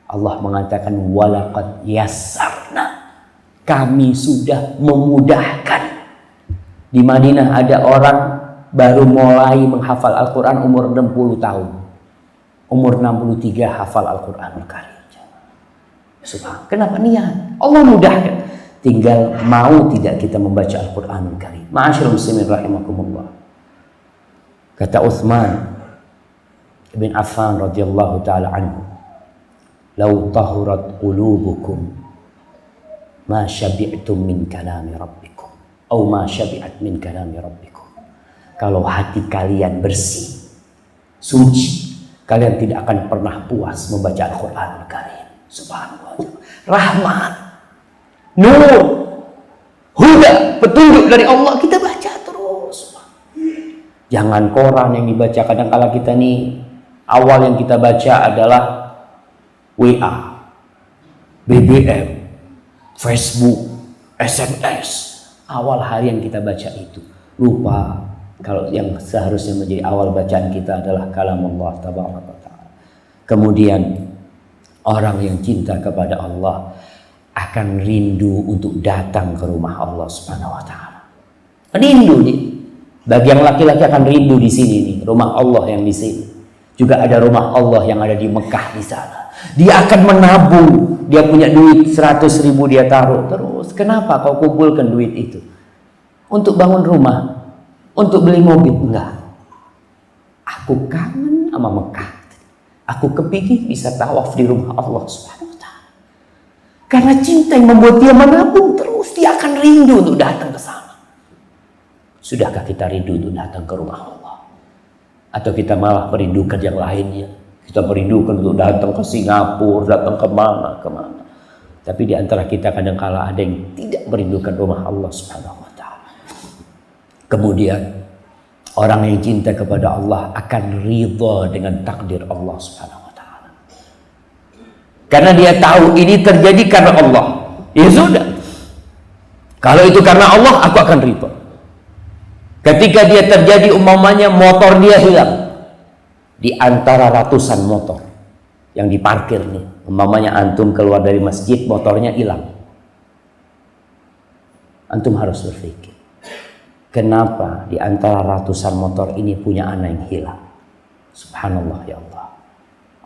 Allah mengatakan walaqad yassarna. Kami sudah memudahkan. Di Madinah ada orang baru mulai menghafal Al-Quran umur 60 tahun. Umur 63 hafal Al-Quranul Karim. Subhanallah. Kenapa? Niat. Allah mudahkan. Tinggal mau tidak kita membaca Al-Quranul Karim. Ma'asyiral muslimin rahimakumullah. Kata Utsman bin Affan radhiyallahu taala anhu, "Lau tahurat qulubukum ma syabi'tum min kalami rabbikum atau ma syabi'at min kalami rabbikum." Kalau hati kalian bersih, suci, kalian tidak akan pernah puas membaca Al-Quranul Karim. Subhanallah. Rahmat, nur, huda, petunjuk dari Allah, kita baca terus. Jangan koran yang dibaca. Kadang-kala kita nih, awal yang kita baca adalah WA, BBM, Facebook, SMS. Awal hari yang kita baca itu. Lupa kalau yang seharusnya menjadi awal bacaan kita adalah kalam Allah tabaraka wa ta'ala. Kemudian orang yang cinta kepada Allah akan rindu untuk datang ke rumah Allah Subhanahu wa ta'ala. Rindu nih. Bagi yang laki-laki akan rindu di sini nih, rumah Allah yang di sini. Juga ada rumah Allah yang ada di Mekah di sana. Dia akan menabung, dia punya duit 100.000 dia taruh. Terus kenapa kau kumpulkan duit itu? Untuk bangun rumah, untuk beli mobil? Enggak. Aku kangen sama Mekah. Aku kepingin bisa tawaf di rumah Allah Subhanahu wa ta'ala. Karena cinta yang membuat dia menabung terus, dia akan rindu untuk datang ke sana. Sudahkah kita rindu untuk datang ke rumah Allah? Atau kita malah merindukan yang lainnya? Kita merindukan untuk datang ke Singapura, datang kemana. Tapi di antara kita kadang-kala ada yang tidak merindukan rumah Allah Subhanahu wa ta'ala. Kemudian orang yang cinta kepada Allah akan ridha dengan takdir Allah Subhanahu wa ta'ala. Karena dia tahu ini terjadi karena Allah. Ya sudah. Kalau itu karena Allah, aku akan ridha. Ketika dia terjadi umpamanya motor dia hilang di antara ratusan motor yang diparkir nih, umpamanya antum keluar dari masjid motornya hilang, antum harus berpikir, kenapa di antara ratusan motor ini punya anak yang hilang? Subhanallah ya Allah.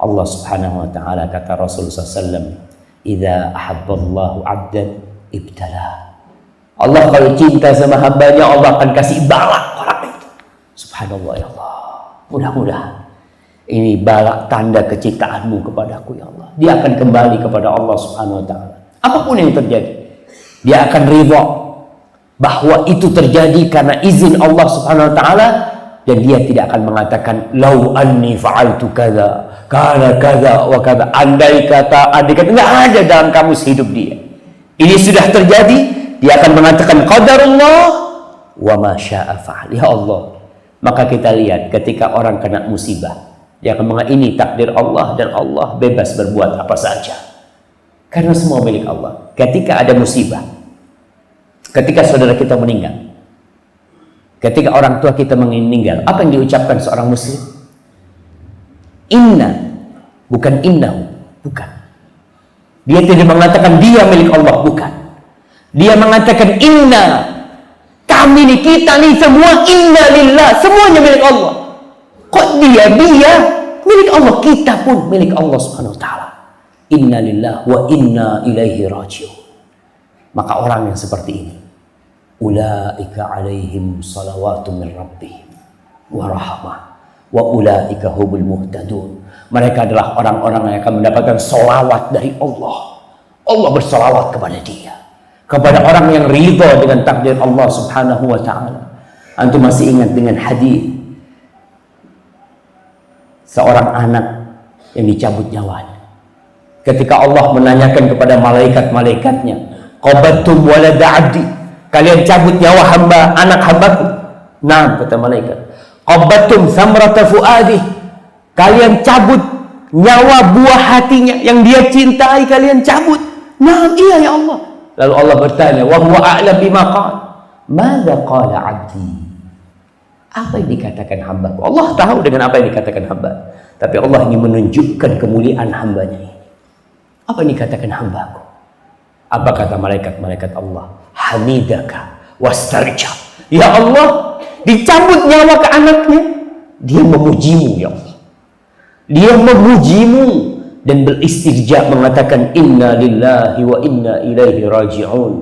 Allah Subhanahu wa ta'ala kata Rasulullah SAW, idza ahabballahu 'abdan ibtalah. Allah kalau cinta sama hambanya, Allah akan kasih balak orang itu. Subhanallah ya Allah. Mudah-mudahan ini balak tanda kecintaanmu kepadaku ya Allah. Dia akan kembali kepada Allah Subhanahu wa ta'ala. Apapun yang terjadi, dia akan ridha bahwa itu terjadi karena izin Allah Subhanahu wa ta'ala, dan dia tidak akan mengatakan lau anni fa'altu kadza kana kadza wa kadza. Andai kata enggak ada dalam kamus hidup dia. Ini sudah terjadi. Dia akan mengatakan qadarullah wa ma syaa fa'al. Ya Allah. Maka kita lihat ketika orang kena musibah, dia akan mengatakan ini takdir Allah dan Allah bebas berbuat apa saja. Karena semua milik Allah. Ketika ada musibah, ketika saudara kita meninggal, ketika orang tua kita meninggal, apa yang diucapkan seorang muslim? Inna, bukan innahu, bukan. Dia tidak mengatakan dia milik Allah, bukan. Dia mengatakan inna, kami nih, kita nih semua inna lillah, semuanya milik Allah. Kok dia milik Allah, kita pun milik Allah Subhanahu wa ta'ala. Inna lillah wa inna ilaihi raji'un. Maka orang yang seperti ini, ulaika alaihim salawatu min rabbihim wa rahmah wa ulaika humul muhtadun. Mereka adalah orang-orang yang akan mendapatkan salawat dari Allah. Allah bersalawat kepada dia, kepada orang yang ridha dengan takdir Allah Subhanahu wa ta'ala. Antum masih ingat dengan hadis seorang anak yang dicabut nyawanya? Ketika Allah menanyakan kepada malaikat-malaikatnya, qabattum walada 'abdi, kalian cabut nyawa hamba, anak hambaku? Nah, kata malaikat. Qabattum samrata fuadi, kalian cabut nyawa buah hatinya yang dia cintai, kalian cabut? Nah, iya ya Allah. Lalu Allah bertanya, wa huwa a'lam bima qala. Madza qala 'abdi? Apa yang dikatakan hambaku? Allah tahu dengan apa yang dikatakan hamba. Tapi Allah ingin menunjukkan kemuliaan hambanya ini. Apa yang dikatakan hambaku? Apa kata malaikat-malaikat Allah? Hamidaka wastarja. Ya Allah, dicabut nyawa ke anaknya, dia memujimu ya Allah. Dia memujimu dan beristirja mengatakan inna lillahi wa inna ilaihi raji'un.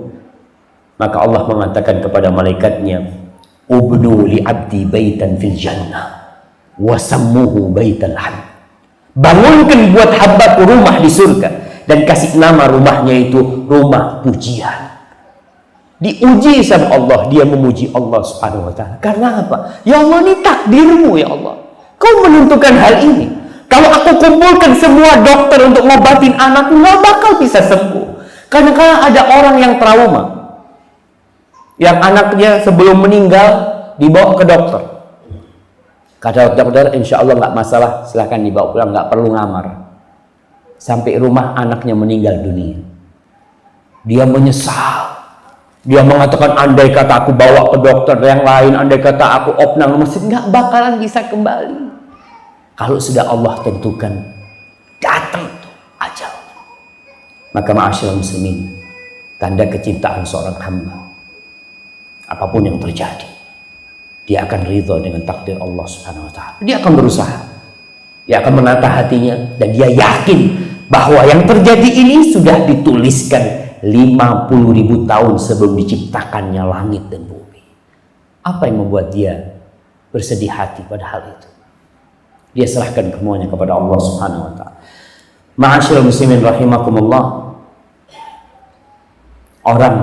Maka Allah mengatakan kepada malaikatnya, ubnu li abdi baitan fil jannah wa sammuhu baital hamd. Bangunkan buat hambaku rumah di surga dan kasih nama rumahnya itu rumah pujian. Diuji sama Allah, dia memuji Allah Subhanahu wa ta'ala. Karena apa? Ya Allah, ini takdirmu ya Allah. Kau menentukan hal ini. Kalau aku kumpulkan semua dokter untuk ngobatin anakku, nggak bakal bisa sembuh. Kadang-kadang ada orang yang trauma, yang anaknya sebelum meninggal dibawa ke dokter. Kata dokter, insya Allah nggak masalah, silahkan dibawa pulang, nggak perlu ngamar. Sampai rumah anaknya meninggal dunia. Dia menyesal. Dia mengatakan, andai kata aku bawa ke dokter yang lain, andai kata aku opnam masjid, nggak bakalan bisa kembali. Kalau sudah Allah tentukan, datang tuh ajal. Maka ma'asyiral muslimin, tanda kecintaan seorang hamba, apapun yang terjadi, dia akan ridha dengan takdir Allah Subhanahu wa ta'ala. Dia akan berusaha, dia akan menata hatinya, dan dia yakin bahwa yang terjadi ini sudah dituliskan 50.000 tahun sebelum diciptakannya langit dan bumi. Apa yang membuat dia bersedih hati pada hal itu? Dia serahkan semuanya kepada Allah Subhanahu wa ta'ala. Ma'asyiral muslimin rahimakumullah, orang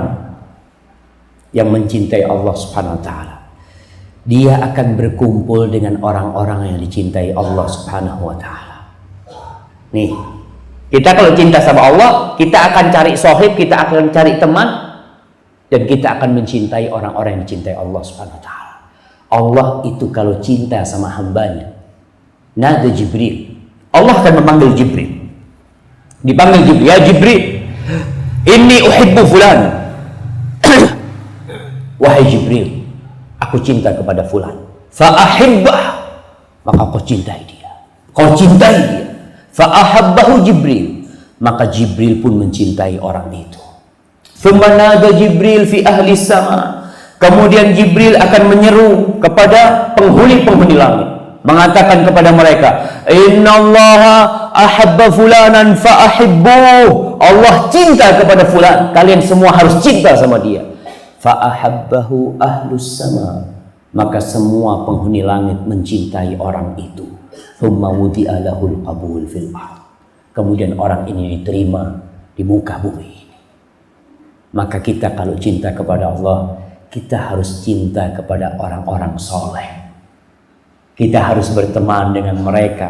yang mencintai Allah Subhanahu wa ta'ala, dia akan berkumpul dengan orang-orang yang dicintai Allah Subhanahu wa ta'ala. Nih, kita kalau cinta sama Allah, kita akan cari sohib, kita akan cari teman, dan kita akan mencintai orang-orang yang dicintai Allah Subhanahu wa ta'ala. Allah itu kalau cinta sama hambanya, nada Jibril, Allah akan memanggil Jibril. Dipanggil Jibril, ya Jibril, inni uhibbu fulan. Wahai Jibril, aku cinta kepada fulan. Fa'ahibbah, maka kau cintai dia. Kau cintai dia. Fa'ahabbahu Jibril, maka Jibril pun mencintai orang itu. Thumma nada Jibril fi ahli sama. Kemudian Jibril akan menyeru kepada penghuni-penghuni langit, mengatakan kepada mereka, innallaha ahabba fulanan fa'ahibbuh. Allah cinta kepada fulan, kalian semua harus cinta sama dia. Fa'ahabbahu ahlus sama, maka semua penghuni langit mencintai orang itu. Thumma wudi'a lahul qabul fil ard. Kemudian orang ini diterima di muka bumi ini. Maka kita kalau cinta kepada Allah, kita harus cinta kepada orang-orang soleh. Kita harus berteman dengan mereka.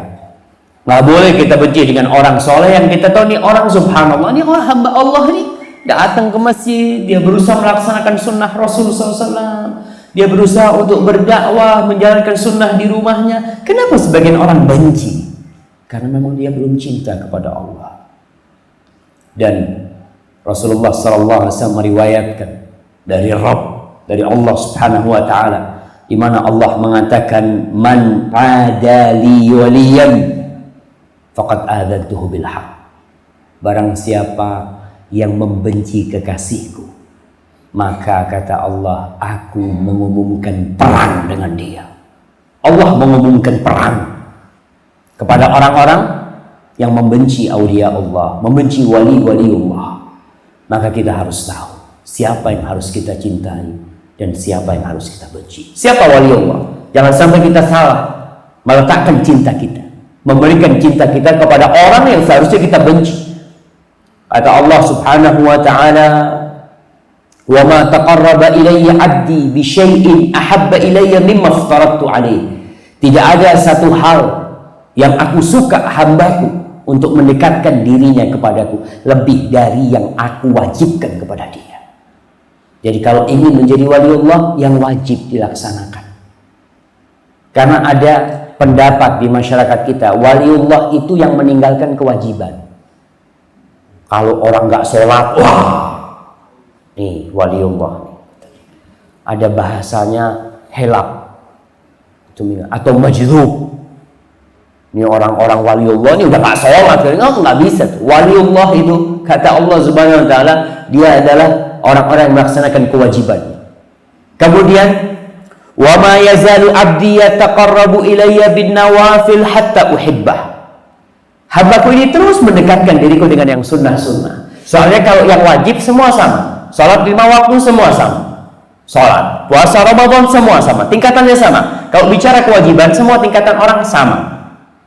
Nggak boleh kita benci dengan orang soleh yang kita tahu nih orang subhanallah, ini orang hamba Allah nih, datang ke masjid, dia berusaha melaksanakan sunnah Rasul SAW, dia berusaha untuk berdakwah, menjalankan sunnah di rumahnya. Kenapa sebagian orang benci? Karena memang dia belum cinta kepada Allah. Dan Rasulullah SAW meriwayatkan dari Allah Subhanahu wa ta'ala, di mana Allah mengatakan, man adali waliyan faqad adantuhu bil haq. Barang siapa yang membenci kekasihku, maka kata Allah, aku mengumumkan perang dengan dia. Allah mengumumkan perang kepada orang-orang yang membenci aulia Allah, membenci wali-wali Allah. Maka kita harus tahu siapa yang harus kita cintai dan siapa yang harus kita benci. Siapa wali Allah? Jangan sampai kita salah meletakkan cinta kita, memberikan cinta kita kepada orang yang seharusnya kita benci. Kata Allah Subhanahu wa ta'ala, wa ma taqarraba ilayya 'abdi bi syai'in ahabba ilayya mimma aftaradtu 'alaihi. Tidak ada satu hal yang aku suka hambaku untuk mendekatkan dirinya kepadaku lebih dari yang aku wajibkan kepada dia. Jadi kalau ingin menjadi waliullah, yang wajib dilaksanakan. Karena ada pendapat di masyarakat kita, waliullah itu yang meninggalkan kewajiban. Kalau orang nggak sholat, wah, nih waliullah. Ada bahasanya helak atau majdzub. Ini orang-orang waliullah ini udah nggak sholat, nggak bisa. Waliullah itu kata Allah Subhanahu wa ta'ala, dia adalah orang-orang yang melaksanakan kewajiban. Kemudian, wa ma yazalu 'abdi yataqarrabu ilayya bin nawafil hatta uhibbah. Hambaku ini terus mendekatkan diriku dengan yang sunnah-sunnah. Soalnya kalau yang wajib semua sama. Salat 5 waktu semua sama. Salat, puasa Ramadan semua sama. Tingkatannya sama. Kalau bicara kewajiban, semua tingkatan orang sama.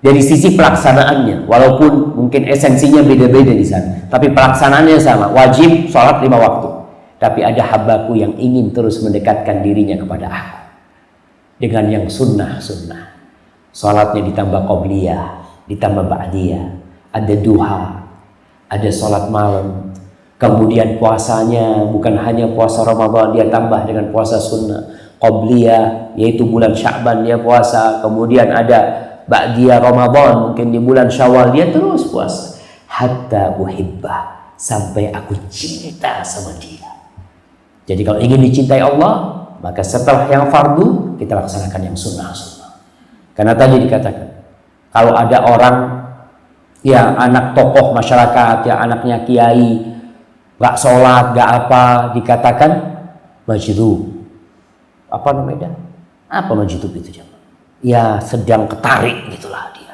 Dari sisi pelaksanaannya, walaupun mungkin esensinya beda-beda di sana, tapi pelaksanaannya sama. Wajib salat 5 waktu. Tapi ada hambaku yang ingin terus mendekatkan dirinya kepada aku dengan yang sunnah-sunnah. Salatnya ditambah qobliyah, ditambah ba'diyah, ada duha, ada sholat malam. Kemudian puasanya bukan hanya puasa Ramadan, dia tambah dengan puasa sunnah. Qobliyah, yaitu bulan Sya'ban dia puasa, kemudian ada Ba'diyah Ramadan, mungkin di bulan Syawal dia terus puasa. Hatta uhibbah, sampai aku cinta sama dia. Jadi kalau ingin dicintai Allah, maka setelah yang fardu kita laksanakan yang sunnah-sunnah. Karena tadi dikatakan, kalau ada orang ya anak tokoh masyarakat, ya anaknya kiai, gak sholat, gak apa, dikatakan majdzub. Apa namanya? Apa majdzub itu? Ya sedang ketarik gitulah dia.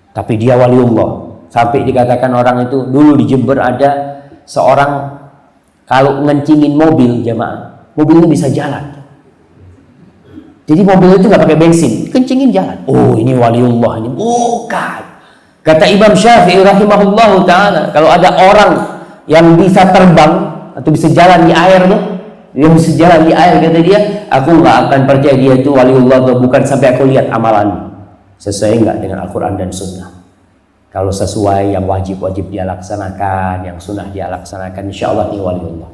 Tapi dia waliullah. Sampai dikatakan orang itu, dulu di Jember ada seorang kalau ngencingin mobil jamaah, mobilnya bisa jalan. Jadi mobil itu nggak pakai bensin, kencingin jalan. Oh ini waliullah ini. Bukan. Kata Imam Syafi'i rahimahullahu ta'ala, kalau ada orang yang bisa terbang atau bisa jalan di air tuh, dia bisa jalan di air, kata dia, aku nggak akan percaya dia itu waliullah atau bukan sampai aku lihat amalan sesuai nggak dengan Al-Quran dan Sunnah. Kalau sesuai, yang wajib-wajib dia laksanakan, yang sunnah dia laksanakan, insya Allah ini waliullah.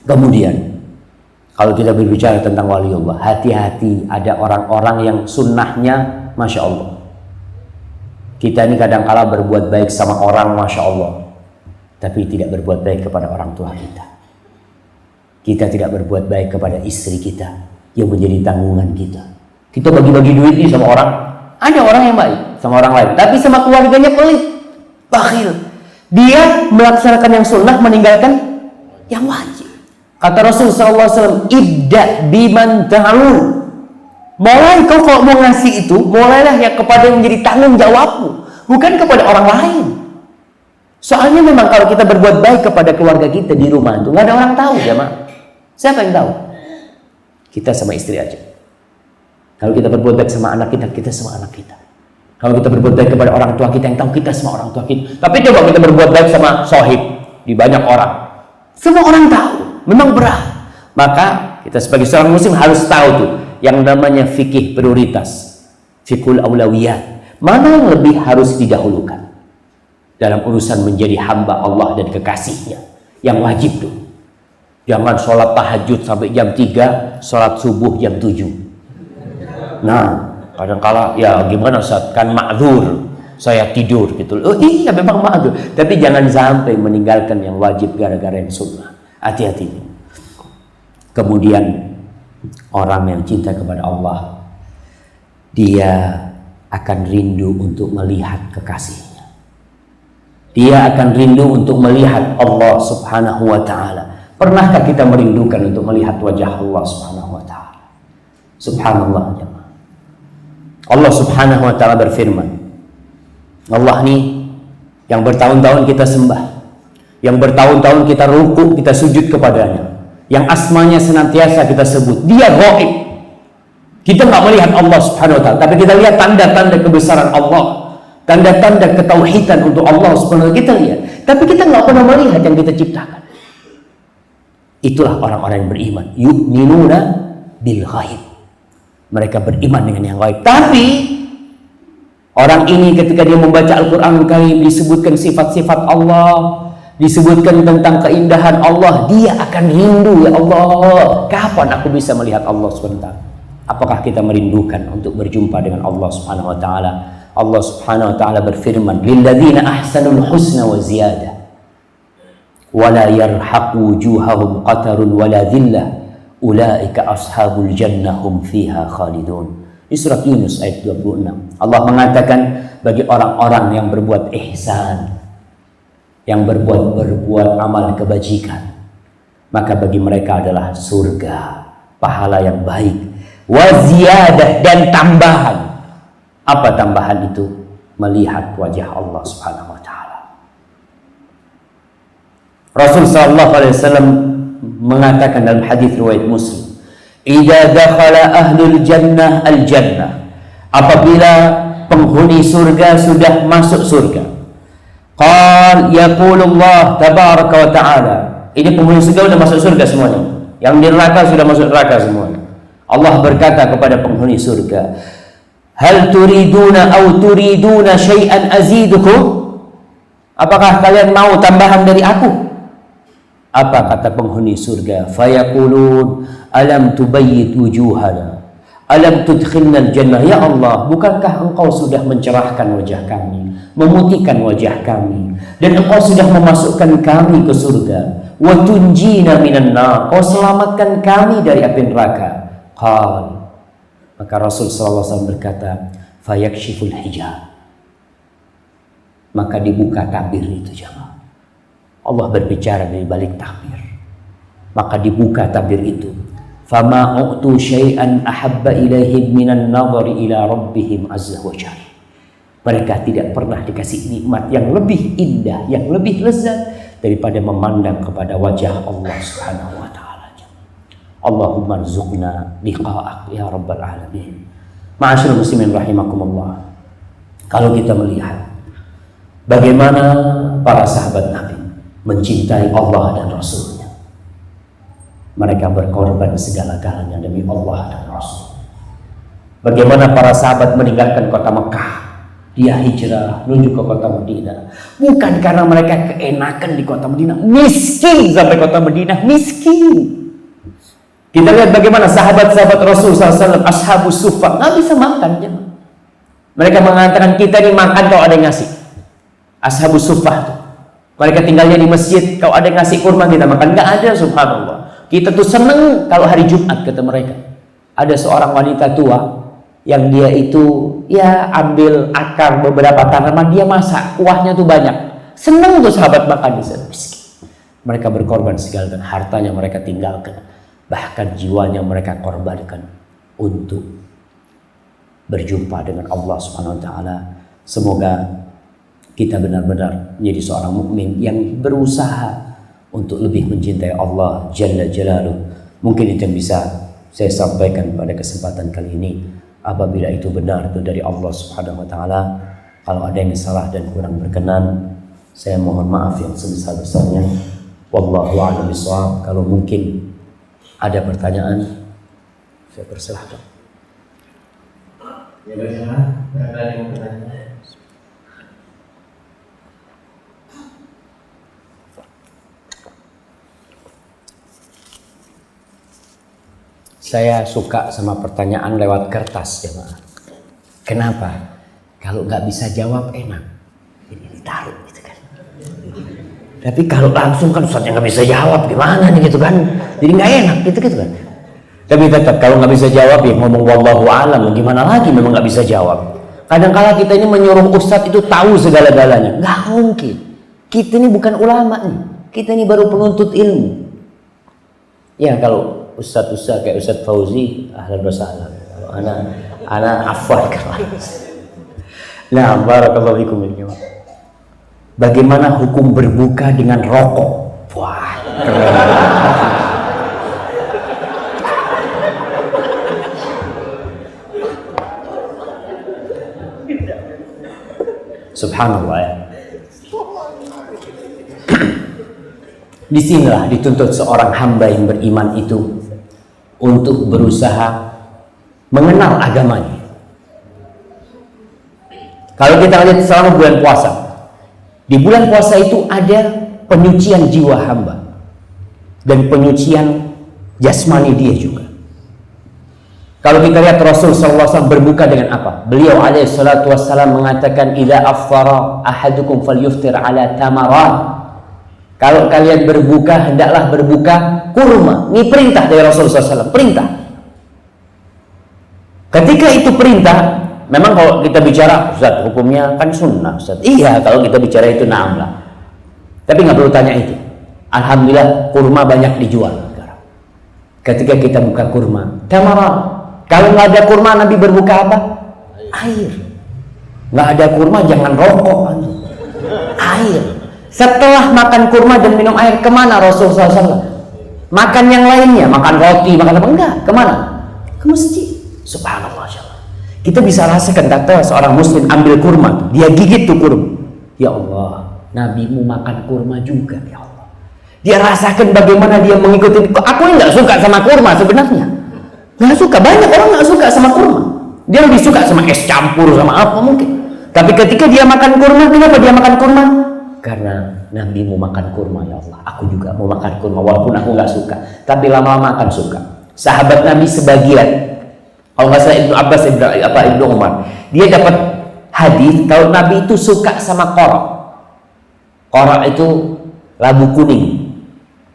Kemudian kalau kita berbicara tentang waliullah, hati-hati, ada orang-orang yang sunnahnya masya Allah. Kita ini kadang-kala berbuat baik sama orang masya Allah, tapi tidak berbuat baik kepada orang tua kita. Kita tidak berbuat baik kepada istri kita yang menjadi tanggungan kita. Kita bagi-bagi duit ini sama orang. Ada orang yang baik sama orang lain, tapi sama keluarganya pelit, bakhil. Dia melaksanakan yang sunnah, meninggalkan yang wajib. Kata Rasul SAW, ibda biman ta'un. Mulai kau kalau mau ngasih itu, mulailah ya kepada yang menjadi tanggung jawabmu, bukan kepada orang lain. Soalnya memang kalau kita berbuat baik kepada keluarga kita di rumah itu, nggak ada orang tahu ya mak. Siapa yang tahu? Kita sama istri aja. Kalau kita berbuat baik sama anak kita, kita sama anak kita. Kalau kita berbuat baik kepada orang tua kita, yang tahu kita sama orang tua kita. Tapi coba kita berbuat baik sama sohib di banyak orang, semua orang tahu, memang berat. Maka kita sebagai seorang muslim harus tahu tuh yang namanya fikih prioritas, fikul aulawiyat. Mana yang lebih harus didahulukan dalam urusan menjadi hamba Allah dan kekasihnya, yang wajib tuh. Jangan sholat tahajud sampai jam 3, sholat subuh jam 7. Nah, kadang-kala ya gimana Ustaz, kan ma'dzur, saya tidur gitu. Oh iya memang ma'dzur, tapi jangan sampai meninggalkan yang wajib gara-gara yang sunnah. Hati-hati. Kemudian orang yang cinta kepada Allah, dia akan rindu untuk melihat kekasihnya. Dia akan rindu untuk melihat Allah Subhanahu wa ta'ala. Pernahkah kita merindukan untuk melihat wajah Allah Subhanahu wa ta'ala? Subhanallah jemaah. Allah Subhanahu wa ta'ala berfirman, Allah nih yang bertahun-tahun kita sembah, yang bertahun-tahun kita ruku, kita sujud kepadanya, yang asmanya senantiasa kita sebut, dia ghaib. Kita nggak melihat Allah Subhanahu wa ta'ala, tapi kita lihat tanda-tanda kebesaran Allah, tanda-tanda ketauhidan untuk Allah Subhanahu wa ta'ala kita lihat, tapi kita nggak pernah melihat yang kita ciptakan. Itulah orang-orang yang beriman, yu'minuna bil ghaib. Mereka beriman dengan yang gaib. Tapi orang ini ketika dia membaca Al-Quran Karim, disebutkan sifat-sifat Allah, disebutkan tentang keindahan Allah, dia akan rindu, ya Allah, kapan aku bisa melihat Allah SWT? Apakah kita merindukan untuk berjumpa dengan Allah Subhanahu wa ta'ala? Allah Subhanahu wa ta'ala berfirman, lilladzina ahsanul husna wa ziyadah wala yarhaqu wujuhahum qatarun wala dhillah ulaika ashabul jannah hum fiha khalidun. Di surat Yunus ayat 26 Allah mengatakan, bagi orang-orang yang berbuat ihsan, yang berbuat amal kebajikan, maka bagi mereka adalah surga, pahala yang baik, wa ziyadah, dan tambahan. Apa tambahan itu? Melihat wajah Allah Subhanahu wa ta'ala. Rasul sallallahu alaihi wasallam mengatakan dalam hadis riwayat Muslim, idza dakhala ahlul jannah al jannah, apabila penghuni surga sudah masuk surga, qal yaqulullah tabaraka wa ta'ala, ini penghuni surga sudah masuk surga semuanya, yang di neraka sudah masuk neraka semuanya. Allah berkata kepada penghuni surga, hal turiduna au turiduna syai'an azidukum, apakah kalian mau tambahan dari aku? Apa kata penghuni surga? Fayaqulun alam tubayyid wujuhana, alam tudkhilna al-jannah. Ya Allah, bukankah engkau sudah mencerahkan wajah kami, memutihkan wajah kami, dan engkau sudah memasukkan kami ke surga. Wa tunjina minan nar, kau selamatkan kami dari api neraka. Qal, maka Rasul sallallahu alaihi wasallam berkata, fayakshiful hijab, maka dibuka tabir itu jemaah. Allah berbicara dari balik tabir, maka dibuka tabir itu. Fama u'tu syai'an ahabba ilaihim minan nadhari ila rabbihim azza wa jalla. Mereka tidak pernah dikasih nikmat yang lebih indah, yang lebih lezat daripada memandang kepada wajah Allah Subhanahu wa taala. Allahumma rzuqna liqa'ak ya rabbal alamin. Ma'asyiral muslimin rahimakumullah. Kalau kita melihat bagaimana para sahabat Nabi mencintai Allah dan Rasulnya, mereka berkorban segala-galanya demi Allah dan Rasul. Bagaimana para sahabat meninggalkan kota Mekah, dia hijrah menuju ke kota Madinah, bukan karena mereka keenakan di kota Madinah, miskin sampai kota Madinah, miskin. Kita lihat bagaimana sahabat-sahabat Rasul SAW, ashabus suffah, nggak bisa makan ya. Mereka mengatakan, kita ini makan kalau ada yang ngasih. Ashabus suffah tuh, mereka tinggalnya di masjid, kalau ada yang ngasih kurma kita makan. Nggak ada, subhanallah. Kita tuh seneng kalau hari Jumat, kata mereka. Ada seorang wanita tua yang dia itu ya ambil akar beberapa tanaman, dia masak, kuahnya tuh banyak. Seneng tuh sahabat makan di sana. Mereka berkorban segala, dan hartanya mereka tinggalkan, bahkan jiwanya mereka korbankan untuk berjumpa dengan Allah Subhanahu wa taala. Semoga kita benar-benar menjadi seorang mukmin yang berusaha untuk lebih mencintai Allah Jalla Jalaluh. Mungkin itu yang bisa saya sampaikan pada kesempatan kali ini. Apabila itu benar, itu dari Allah Subhanahu wa taala. Kalau ada yang salah dan kurang berkenan, saya mohon maaf yang sebesar-besarnya. Wallahu a'lam bishawab. Kalau mungkin ada pertanyaan, saya persilahkan. Ya bagaimana? Ada yang bertanya? Saya suka sama pertanyaan lewat kertas, jemaah. Kenapa? Kalau nggak bisa jawab enak, ini ditaruh gitu kan. Tapi kalau langsung kan Ustaznya nggak bisa jawab, gimana nih gitu kan? Jadi nggak enak gitu kan. Tapi tetap kalau nggak bisa jawab ya ngomong wallahu alam, gimana lagi memang nggak bisa jawab. Kadang-kala kita ini menyuruh Ustadz itu tahu segala-galanya, nggak mungkin. Kita ini bukan ulama nih, kita ini baru penuntut ilmu. Ya kalau Ustadz kayak Ustadz Fauzi, ahlan wa sahlan. Kalau anak afwan kan. Nah, barakallahu fikum. Bagaimana hukum berbuka dengan rokok? Wah, keren. Subhanallah ya. Disinilah dituntut seorang hamba yang beriman itu untuk berusaha mengenal agamanya. Kalau kita lihat selama bulan puasa, di bulan puasa itu ada penyucian jiwa hamba dan penyucian jasmani dia juga. Kalau kita lihat Rasul SAW berbuka dengan apa? Beliau alaihissalatu wassalam mengatakan, idza afthara ahadukum falyuftir ala tamarat. Kalau kalian berbuka, hendaklah berbuka kurma. Ini perintah dari Rasulullah SAW, perintah. Ketika itu perintah, memang kalau kita bicara, Ustaz, hukumnya kan sunnah, Ustaz. Iya, kalau kita bicara itu naam lah. Tapi nggak perlu tanya itu. Alhamdulillah, kurma banyak dijual. Ketika kita buka kurma, tamarat. Kalau nggak ada kurma, Nabi berbuka apa? Air. Nggak ada kurma, jangan rokok. Air. Setelah makan kurma dan minum air, kemana Rasulullah SAW? Makan yang lainnya, makan roti, makan apa? Enggak, kemana? Ke masjid. Subhanallah. Kita bisa rasakan, kata seorang muslim ambil kurma, dia gigit tuh kurma. Ya Allah, Nabimu makan kurma juga, ya Allah. Dia rasakan bagaimana dia mengikuti. Aku nggak suka sama kurma sebenarnya. Nggak suka, banyak orang nggak suka sama kurma. Dia lebih suka sama es campur, sama apa mungkin. Tapi ketika dia makan kurma, kenapa dia makan kurma? karena Nabi mau makan kurma. Ya Allah, aku juga mau makan kurma walaupun aku nggak suka, tapi lama-lama akan suka. Sahabat Nabi sebagian, kalau nggak salah Ibnu Abbas, Ibnu Umar, dia dapat hadis kalau Nabi itu suka sama korok. Korok itu labu kuning.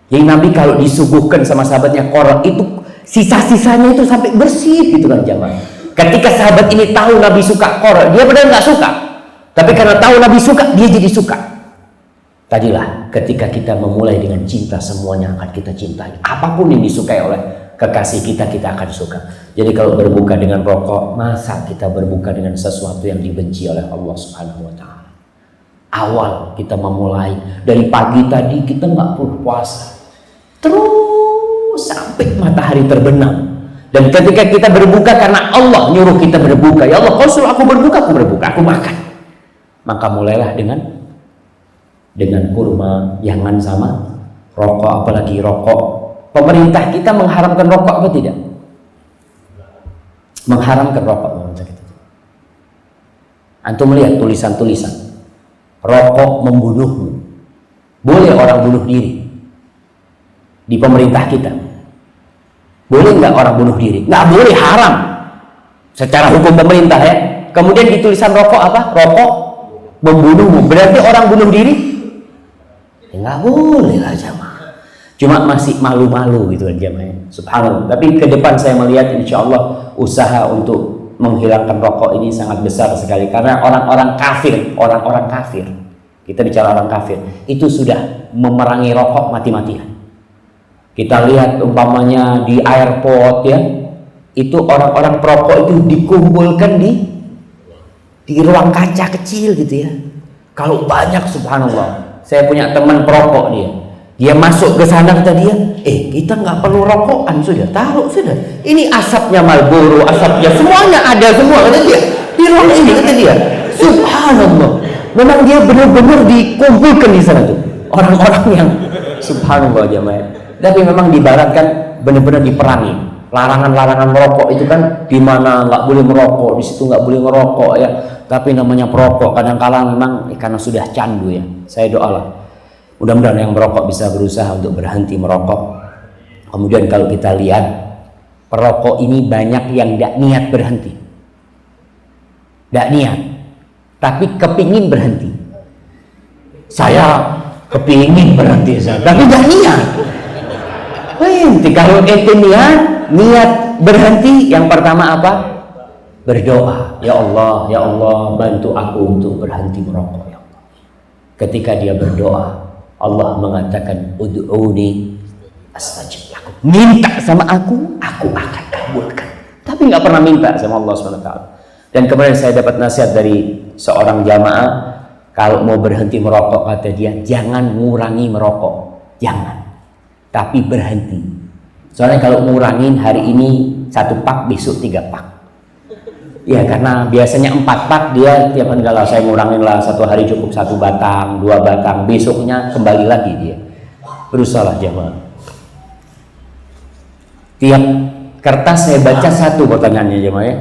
Jadi Nabi kalau disuguhkan sama sahabatnya korok itu sisa-sisanya itu sampai bersih gitu kan jamaah. Ketika sahabat ini tahu Nabi suka korok, dia benar nggak suka, tapi karena tahu Nabi suka, dia jadi suka. Tadilah ketika kita memulai dengan cinta, semuanya akan kita cintai. Apapun yang disukai oleh kekasih kita, kita akan suka. Jadi kalau berbuka dengan rokok, masa kita berbuka dengan sesuatu yang dibenci oleh Allah Subhanahu wa Ta'ala? Awal kita memulai dari pagi tadi kita nggak perlu puasa, terus sampai matahari terbenam. Dan ketika kita berbuka karena Allah nyuruh kita berbuka, ya Allah, kau suruh aku berbuka, aku makan. Maka mulailah dengan kurma, jangan sama rokok, apalagi rokok. Pemerintah kita mengharamkan rokok apa tidak? Mengharamkan rokok. Antum melihat tulisan-tulisan, rokok membunuhmu. Boleh orang bunuh diri di pemerintah kita? Boleh nggak orang bunuh diri? Nggak boleh, haram secara hukum pemerintah ya. Kemudian di tulisan rokok apa? Rokok membunuhmu. Berarti orang bunuh diri? Ya, nggak boleh lah jamaah. Cuma masih malu-malu gitu kan jamaah. Subhanallah. Tapi ke depan saya melihat insya Allah usaha untuk menghilangkan rokok ini sangat besar sekali. Karena orang-orang kafir, kita bicara orang kafir, itu sudah memerangi rokok mati-matian. Kita lihat umpamanya di airport ya, itu orang-orang perokok itu dikumpulkan di ruang kaca kecil gitu ya. Kalau banyak, subhanallah. Saya punya teman perokok, dia masuk ke sana, kata dia, kita nggak perlu rokokan, sudah taruh sudah. Ini asapnya Marlboro, asapnya semuanya ada semua, kata dia. Di ruang ini, kata dia. Subhanallah. Memang dia benar-benar dikumpulkan di sana tuh orang-orang yang subhanallah jamaah. Tapi memang di barat kan benar-benar diperangi. Larangan-larangan merokok itu kan di mana nggak boleh merokok, di situ nggak boleh merokok ya. Tapi namanya perokok kadang-kala memang karena sudah candu ya. Saya doalah mudah-mudahan yang merokok bisa berusaha untuk berhenti merokok. Kemudian kalau kita lihat perokok ini banyak yang tidak niat berhenti, tidak niat, tapi kepingin berhenti. Saya kepingin berhenti, tapi tidak niat. Kalau ente niat berhenti, yang pertama apa? Berdoa, ya Allah bantu aku untuk berhenti merokok ya Allah. Ketika dia berdoa, Allah mengatakan ud'uni astajib lakum. Minta sama aku akan kabulkan. Tapi nggak pernah minta sama Allah SWT. Dan kemarin saya dapat nasihat dari seorang jamaah, kalau mau berhenti merokok, kata dia, jangan ngurangi merokok, jangan, tapi berhenti. Soalnya kalau ngurangin hari ini 1 pak, besok 3 pak. Ya karena biasanya 4 pak, dia tiap hari, kalau saya ngurangin lah 1 hari cukup 1 batang, 2 batang, besoknya kembali lagi dia. Berusaha jamaah. Tiap kertas saya baca 1 pertanyaannya jamaah ya.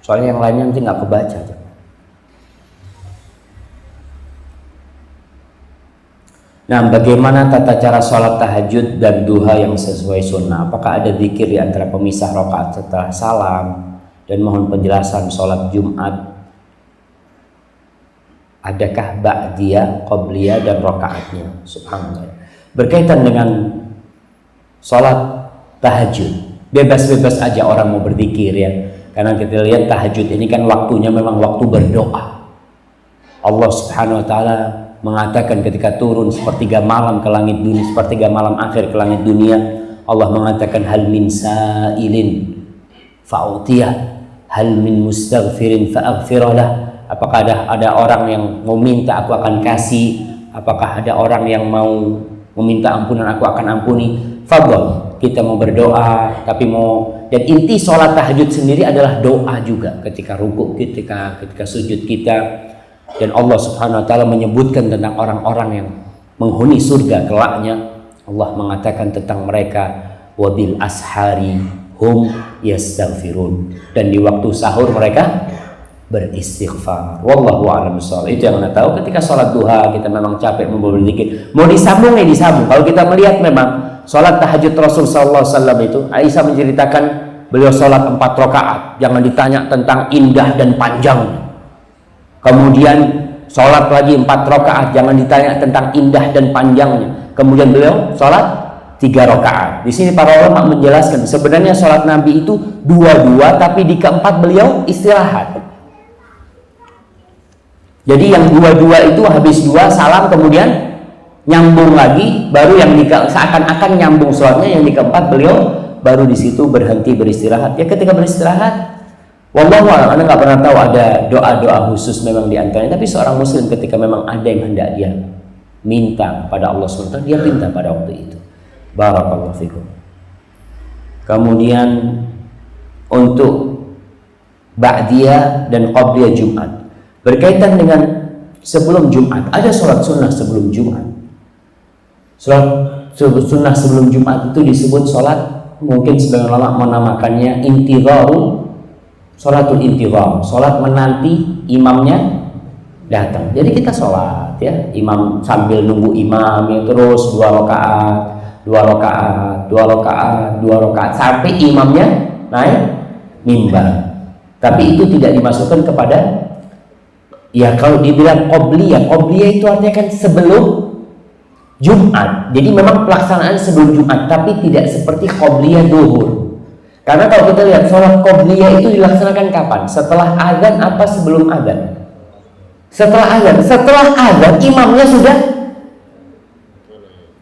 Soalnya yang lainnya nanti nggak kebaca. Nah, bagaimana tata cara sholat tahajud dan duha yang sesuai sunnah? Apakah ada zikir di antara pemisah rakaat setelah salam? Dan mohon penjelasan sholat Jumat. Adakah ba'diyah, qobliyah, dan rakaatnya? Subhanallah. Berkaitan dengan sholat tahajud, bebas-bebas aja orang mau berzikir ya. Karena kita lihat tahajud ini kan waktunya memang waktu berdoa. Allah Subhanahu wa Ta'ala mengatakan ketika turun sepertiga malam ke langit dunia, sepertiga malam akhir ke langit dunia, Allah mengatakan hal min sa'ilin fa'utiyah, hal min mustaghfirin fa'aghfiralah. Apakah ada orang yang mau minta, aku akan kasih. Apakah ada orang yang mau meminta ampunan, aku akan ampuni. Fadhol, kita mau berdoa, tapi dan inti sholat tahajud sendiri adalah doa juga. Ketika rukuk, ketika sujud kita. Dan Allah Subhanahu wa Ta'ala menyebutkan tentang orang-orang yang menghuni surga kelaknya. Allah mengatakan tentang mereka, wabil ashari hum yastaghfirun. Dan di waktu sahur mereka beristighfar. Wallahu a'lam bishawab. Itu yang Anda tahu. Ketika sholat duha kita memang capek mau berzikir, mau disambung ya disambung. Kalau kita melihat memang sholat tahajud Rasul sallallahu alaihi wasallam itu, Aisyah menceritakan beliau sholat 4 rakaat. Jangan ditanya tentang indah dan panjangnya. Kemudian sholat lagi 4 rakaat. Jangan ditanya tentang indah dan panjangnya. Kemudian beliau sholat 3 rakaat. Di sini para ulama menjelaskan sebenarnya sholat Nabi itu 2-2, tapi di keempat beliau istirahat. Jadi yang 2-2 itu habis 2 salam kemudian nyambung lagi, baru yang seakan-akan nyambung sholatnya, yang di keempat beliau baru di situ berhenti beristirahat. Ya ketika beristirahat, wallahu a'lam, Anda nggak pernah tahu ada doa-doa khusus memang di antaranya. Tapi seorang muslim ketika memang ada yang hendak dia minta pada Allah SWT, dia minta pada waktu itu. Barakallahu fikum. Kemudian untuk ba'diyah dan qabliyah Jumat berkaitan dengan sebelum Jumat, ada sholat sunnah sebelum Jumat. Sholat sunnah sebelum Jumat itu disebut sholat, mungkin sebagian ulama menamakannya intidharu, sholatul intidhar, sholat menanti imamnya datang. Jadi kita sholat ya, imam sambil nunggu imam ya, terus 2 rakaat, 2 rakaat, 2 rakaat, 2 rakaat sampai imamnya naik mimbar. Tapi itu tidak dimasukkan kepada, ya kalau dibilang qobliyah, qobliyah itu artinya kan sebelum Jumat. Jadi memang pelaksanaan sebelum Jumat, tapi tidak seperti qobliyah duhur. Karena kalau kita lihat sholat qobliyah itu dilaksanakan kapan? Setelah azan apa sebelum azan? Setelah azan. Setelah azan imamnya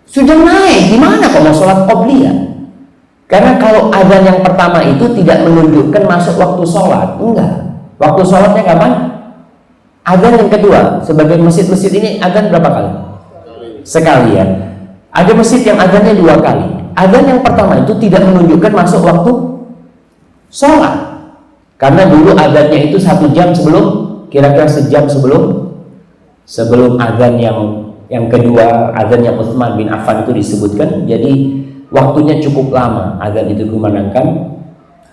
sudah naik. Gimana kok mau sholat qobliyah? Karena kalau azan yang pertama itu tidak menunjukkan masuk waktu sholat. Enggak. Waktu sholatnya kapan? Azan yang kedua. Sebagai masjid-masjid ini azan berapa kali? Sekali ya. Ada masjid yang azannya 2 kali. Azan yang pertama itu tidak menunjukkan masuk waktu sholat. Karena dulu azannya itu 1 jam sebelum, kira-kira sejam sebelum azan yang kedua, azan yang Utsman bin Affan itu disebutkan. Jadi waktunya cukup lama azan itu dikumandangkan.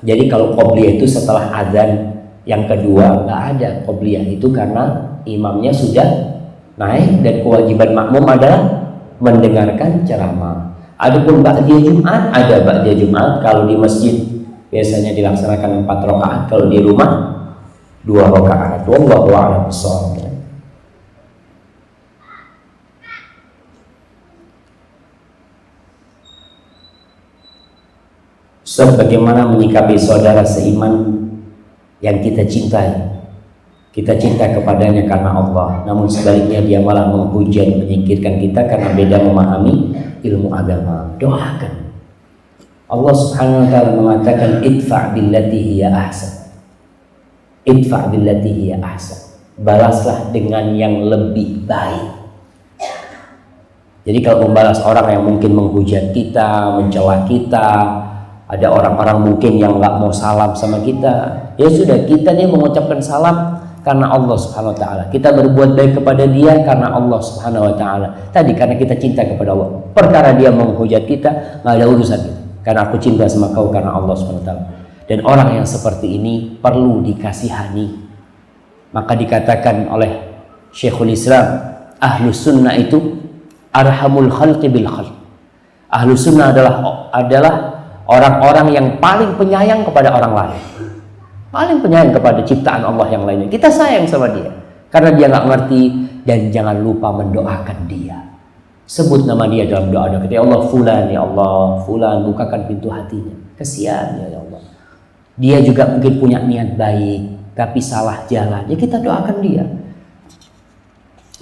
Jadi kalau qobliyah itu setelah azan yang kedua, nggak ada qobliyah itu karena imamnya sudah naik dan kewajiban makmum adalah mendengarkan ceramah. Adapun ba'diyah Jumat, ada ba'diyah Jumat kalau di masjid biasanya dilaksanakan 4 rakaat, kalau di rumah 2 rakaat. Wallahu a'lam bishawab. Ustaz, bagaimana menyikapi saudara seiman yang kita cintai? Kita cinta kepadanya karena Allah, namun sebaliknya dia malah menghujat, menyingkirkan kita karena beda memahami ilmu agama. Doakan. Allah Subhanahu wa taala mengatakan idfa' billati hiya ahsan. Idfa' billati hiya ahsan. Balaslah dengan yang lebih baik. Jadi kalau membalas orang yang mungkin menghujat kita, mencela kita, ada orang-orang mungkin yang nggak mau salam sama kita, ya sudah, kita dia mengucapkan salam karena Allah Subhanahu wa taala. Kita berbuat baik kepada dia karena Allah Subhanahu wa taala. Tadi karena kita cinta kepada Allah. Perkara dia menghujat kita, nggak ada urusan kita. Karena aku cinta sama kau karena Allah Subhanahu wa taala. Dan orang yang seperti ini perlu dikasihani. Maka dikatakan oleh Syekhul Islam, Ahlus Sunnah itu arhamul khalqi bil khalq. Ahlus Sunnah adalah orang-orang yang paling penyayang kepada orang lain, paling penyayang kepada ciptaan Allah yang lainnya. Kita sayang sama dia karena dia nggak ngerti, dan jangan lupa mendoakan dia. Sebut nama dia dalam doa-doa kita. Ya Allah fulan, ya Allah fulan, bukakan pintu hatinya. Kesian ya Allah. Dia juga mungkin punya niat baik tapi salah jalan. Ya kita doakan dia.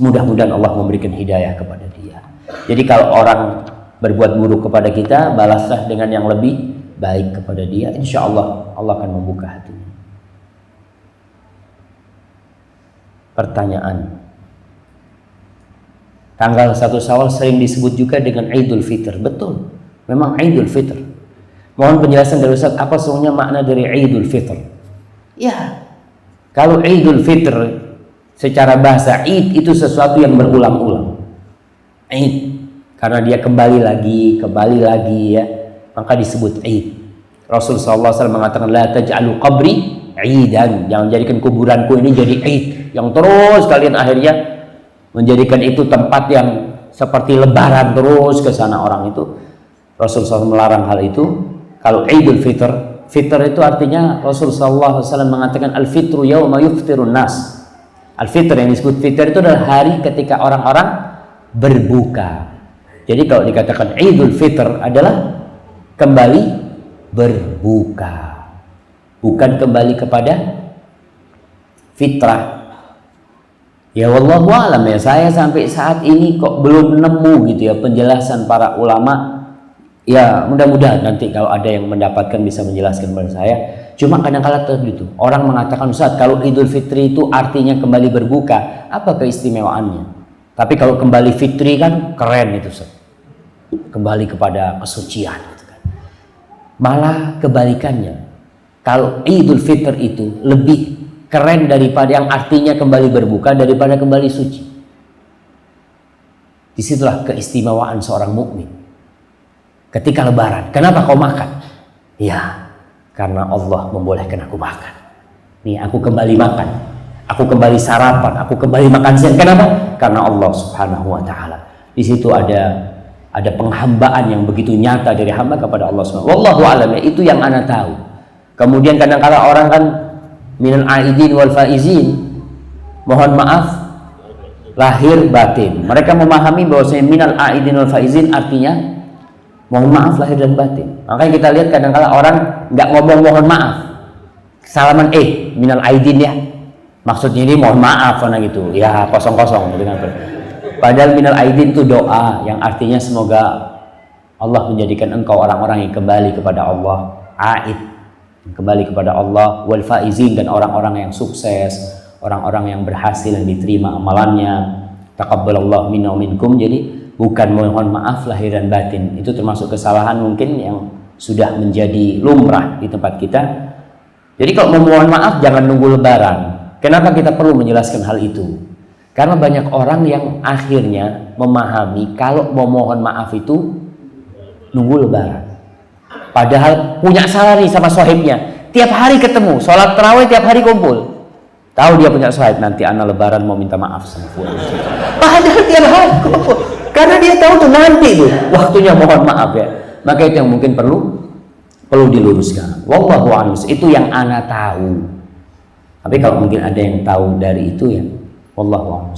Mudah-mudahan Allah memberikan hidayah kepada dia. Jadi kalau orang berbuat buruk kepada kita, balaslah dengan yang lebih baik kepada dia. Insya Allah Allah akan membuka hatinya. Pertanyaan, tanggal 1 Syawal sering disebut juga dengan Idul Fitr. Betul, memang Idul Fitr. Mohon penjelasan dari Ustaz, apa sesungguhnya makna dari Idul Fitr? Ya, kalau Idul Fitr secara bahasa, Id itu sesuatu yang berulang-ulang. Id karena dia kembali lagi ya, maka disebut Id. Rasulullah SAW mengatakan la taj'alu qabri idan. Jangan jadikan kuburanku ini jadi id, yang terus kalian akhirnya menjadikan itu tempat yang seperti lebaran terus ke sana orang itu. Rasulullah SAW melarang hal itu. Kalau Idul Fitr, fitr itu artinya Rasulullah SAW mengatakan al-fitru yauma yuftirun nas. Al-fitr yang disebut fitr itu adalah hari ketika orang-orang berbuka. Jadi kalau dikatakan Idul Fitr adalah kembali berbuka, bukan kembali kepada fitrah. Ya wallahu alam ya, saya sampai saat ini kok belum nemu gitu ya penjelasan para ulama. Ya mudah-mudahan nanti kalau ada yang mendapatkan bisa menjelaskan kepada saya. Cuma kadang-kala gitu orang mengatakan, Ustaz, kalau Idul Fitri itu artinya kembali berbuka, apa keistimewaannya? Tapi kalau kembali fitri kan keren itu, Ustaz. Kembali kepada kesucian gitu kan. Malah kebalikannya, kalau Idul Fitr itu lebih keren daripada yang artinya kembali berbuka daripada kembali suci. Disitulah keistimewaan seorang mukmin. Ketika lebaran, kenapa kau makan? Ya, karena Allah membolehkan aku makan. Nih, aku kembali makan, aku kembali sarapan, aku kembali makan siang. Kenapa? Karena Allah Subhanahu wa taala. Di situ ada penghambaan yang begitu nyata dari hamba kepada Allah Subhanahu wa taala. Wallahu a'lam, itu yang ana tahu. Kemudian kadang-kala orang kan minal aidin wal faizin, mohon maaf lahir batin. Mereka memahami bahwasanya minal aidin wal faizin artinya mohon maaf lahir dan batin. Makanya kita lihat kadang-kala orang nggak ngomong mohon maaf, salaman minal aidin ya, maksudnya ini mohon maaf karena gitu ya, kosong-kosong gitu kan. Padahal minal aidin itu doa yang artinya semoga Allah menjadikan engkau orang-orang yang kembali kepada Allah, aid, kembali kepada Allah, wal faizin, dan orang-orang yang sukses, orang-orang yang berhasil yang diterima amalannya. Taqabbalallahu minna wa minkum. Jadi bukan mohon maaf lahir dan batin, itu termasuk kesalahan mungkin yang sudah menjadi lumrah di tempat kita. Jadi kalau mohon maaf jangan nunggu lebaran. Kenapa kita perlu menjelaskan hal itu? Karena banyak orang yang akhirnya memahami kalau mau mohon maaf itu nunggu lebaran. Padahal punya salah nih sama sohibnya, tiap hari ketemu, sholat tarawih tiap hari kumpul. Tahu dia punya sohib, nanti anak lebaran mau minta maaf sama fulan. Padahal tiap hari kumpul. Karena dia tahu tuh nanti tuh waktunya mohon maaf ya. Maka itu yang mungkin perlu diluruskan. Wallahu a'lam. Itu yang ana tahu. Tapi kalau mungkin ada yang tahu dari itu ya, wallahu a'lam.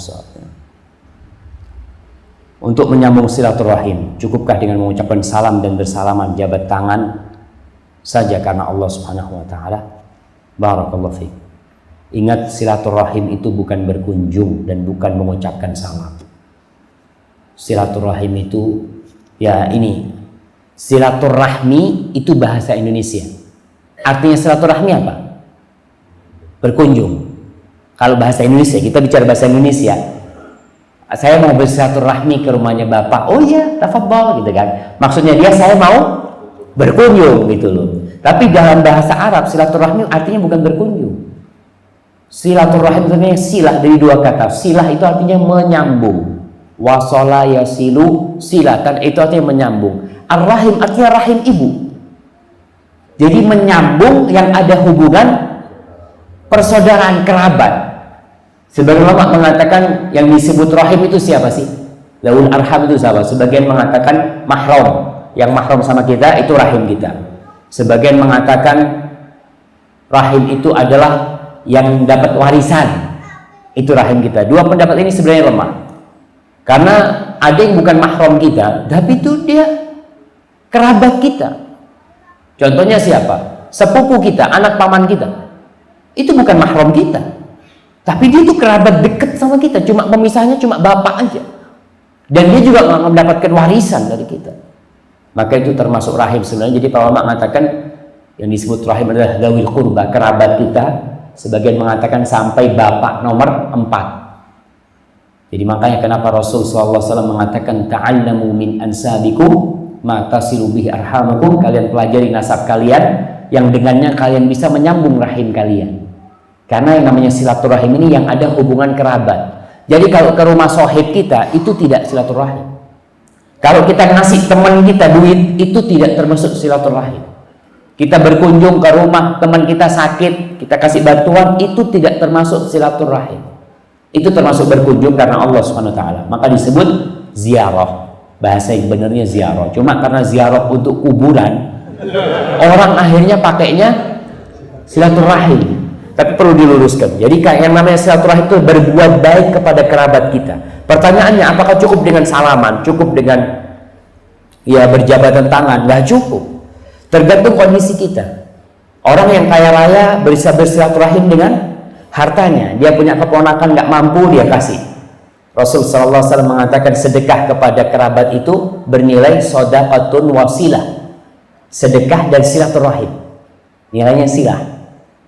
Untuk menyambung silaturahim, cukupkah dengan mengucapkan salam dan bersalaman jabat tangan saja karena Allah Subhanahu wa taala? Barakallahu fiik. Ingat, silaturahim itu bukan berkunjung dan bukan mengucapkan salam. Silaturahim itu ya ini, silaturahmi itu bahasa Indonesia. Artinya silaturahmi apa? Berkunjung. Kalau bahasa Indonesia, kita bicara bahasa Indonesia, saya mau bersilaturahmi ke rumahnya bapak, oh iya tafadhol gitu kan, maksudnya dia saya mau berkunjung gitu loh. Tapi dalam bahasa Arab silaturahmi artinya bukan berkunjung. Silaturahim sebenarnya silah dari dua kata. Silah itu artinya menyambung. Wasala yasilu silatan, itu artinya menyambung. Ar-rahim artinya rahim ibu. Jadi menyambung yang ada hubungan persaudaraan kerabat. Sebagian ulama mengatakan yang disebut rahim itu siapa sih? Laul arham itu siapa? Sebagian mengatakan mahram, yang mahram sama kita itu rahim kita. Sebagian mengatakan rahim itu adalah yang dapat warisan, itu rahim kita. Dua pendapat ini sebenarnya lemah. Karena ada yang bukan mahram kita, tapi itu dia kerabat kita. Contohnya siapa? Sepupu kita, anak paman kita. Itu bukan mahram kita. Tapi dia itu kerabat dekat sama kita. Cuma pemisahnya cuma bapak aja. Dan dia juga nggak mendapatkan warisan dari kita. Maka itu termasuk rahim sebenarnya. Jadi para ulama mengatakan yang disebut rahim adalah dzawil qurba, kerabat kita. Sebagian mengatakan sampai bapak nomor 4. Jadi makanya kenapa Rasul SAW mengatakan ta'allamu min ansabikum ma tasilu bihi arhamakum, kalian pelajari nasab kalian yang dengannya kalian bisa menyambung rahim kalian. Karena yang namanya silaturahim ini yang ada hubungan kerabat. Jadi kalau ke rumah sohib kita itu tidak silaturahim. Kalau kita ngasih teman kita duit itu tidak termasuk silaturahim. Kita berkunjung ke rumah teman kita sakit, kita kasih bantuan, itu tidak termasuk silaturahim. Itu termasuk berkunjung karena Allah Subhanahu wa taala. Maka disebut ziarah. Bahasa yang benarnya ziarah. Cuma karena ziarah untuk kuburan, orang akhirnya pakainya silaturahim. Tapi perlu diluruskan. Jadi yang namanya silaturahim itu berbuat baik kepada kerabat kita. Pertanyaannya, apakah cukup dengan salaman? Cukup dengan ya berjabatan tangan? Nggak cukup. Tergantung kondisi kita. Orang yang kaya raya bisa bersilaturahim dengan hartanya. Dia punya keponakan nggak mampu, dia kasih. Rasul sallallahu alaihi wasallam mengatakan sedekah kepada kerabat itu bernilai shadaqatun wasilah. Sedekah dan silaturahim. Nilainya silah.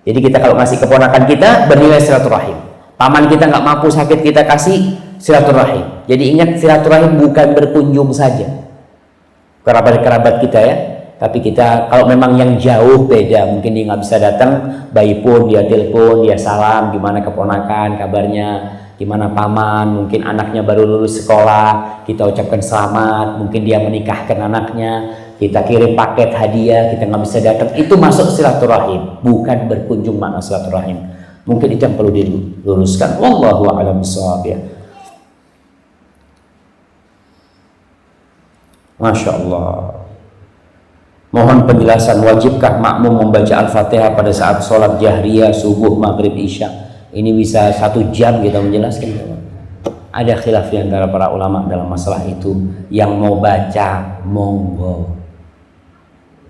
Jadi kita kalau ngasih keponakan kita bernilai silaturahim. Paman kita nggak mampu sakit, kita kasih silaturahim. Jadi ingat, silaturahim bukan berkunjung saja kerabat-kerabat kita ya. Tapi kita kalau memang yang jauh beda, mungkin dia nggak bisa datang, bayi pun dia telepon, dia salam, gimana keponakan, kabarnya, gimana paman, mungkin anaknya baru lulus sekolah, kita ucapkan selamat, mungkin dia menikahkan anaknya, kita kirim paket hadiah, kita nggak bisa datang, itu masuk silaturahim, bukan berkunjung makna silaturahim. Mungkin itu yang perlu diluruskan. Wallahu a'lam bishawab ya. Masya Allah. Mohon penjelasan, wajibkah makmum membaca Al-Fatihah pada saat sholat jahriyah, subuh, maghrib, isya? Ini bisa 1 jam kita menjelaskan. Ada khilaf di antara para ulama dalam masalah itu. Yang mau baca, monggo.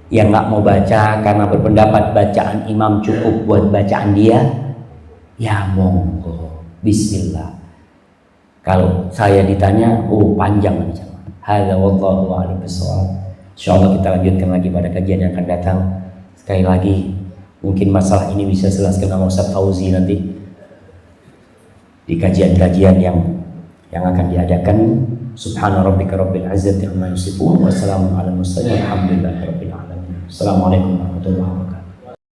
Yang nggak mau baca karena berpendapat bacaan imam cukup buat bacaan dia, ya monggo. Bismillah. Kalau saya ditanya, panjang nih. Hadza wallahu a'lam bishawab. Insyaallah kita lanjutkan lagi pada kajian yang akan datang. Sekali lagi, mungkin masalah ini bisa jelaskan sama Ustaz Fauzi nanti di kajian-kajian yang akan diadakan. Subhana rabbika rabbil izzati amma yasifun wa salamun alal mursalin walhamdulillahi rabbil alamin. Assalamualaikum warahmatullahi wabarakatuh.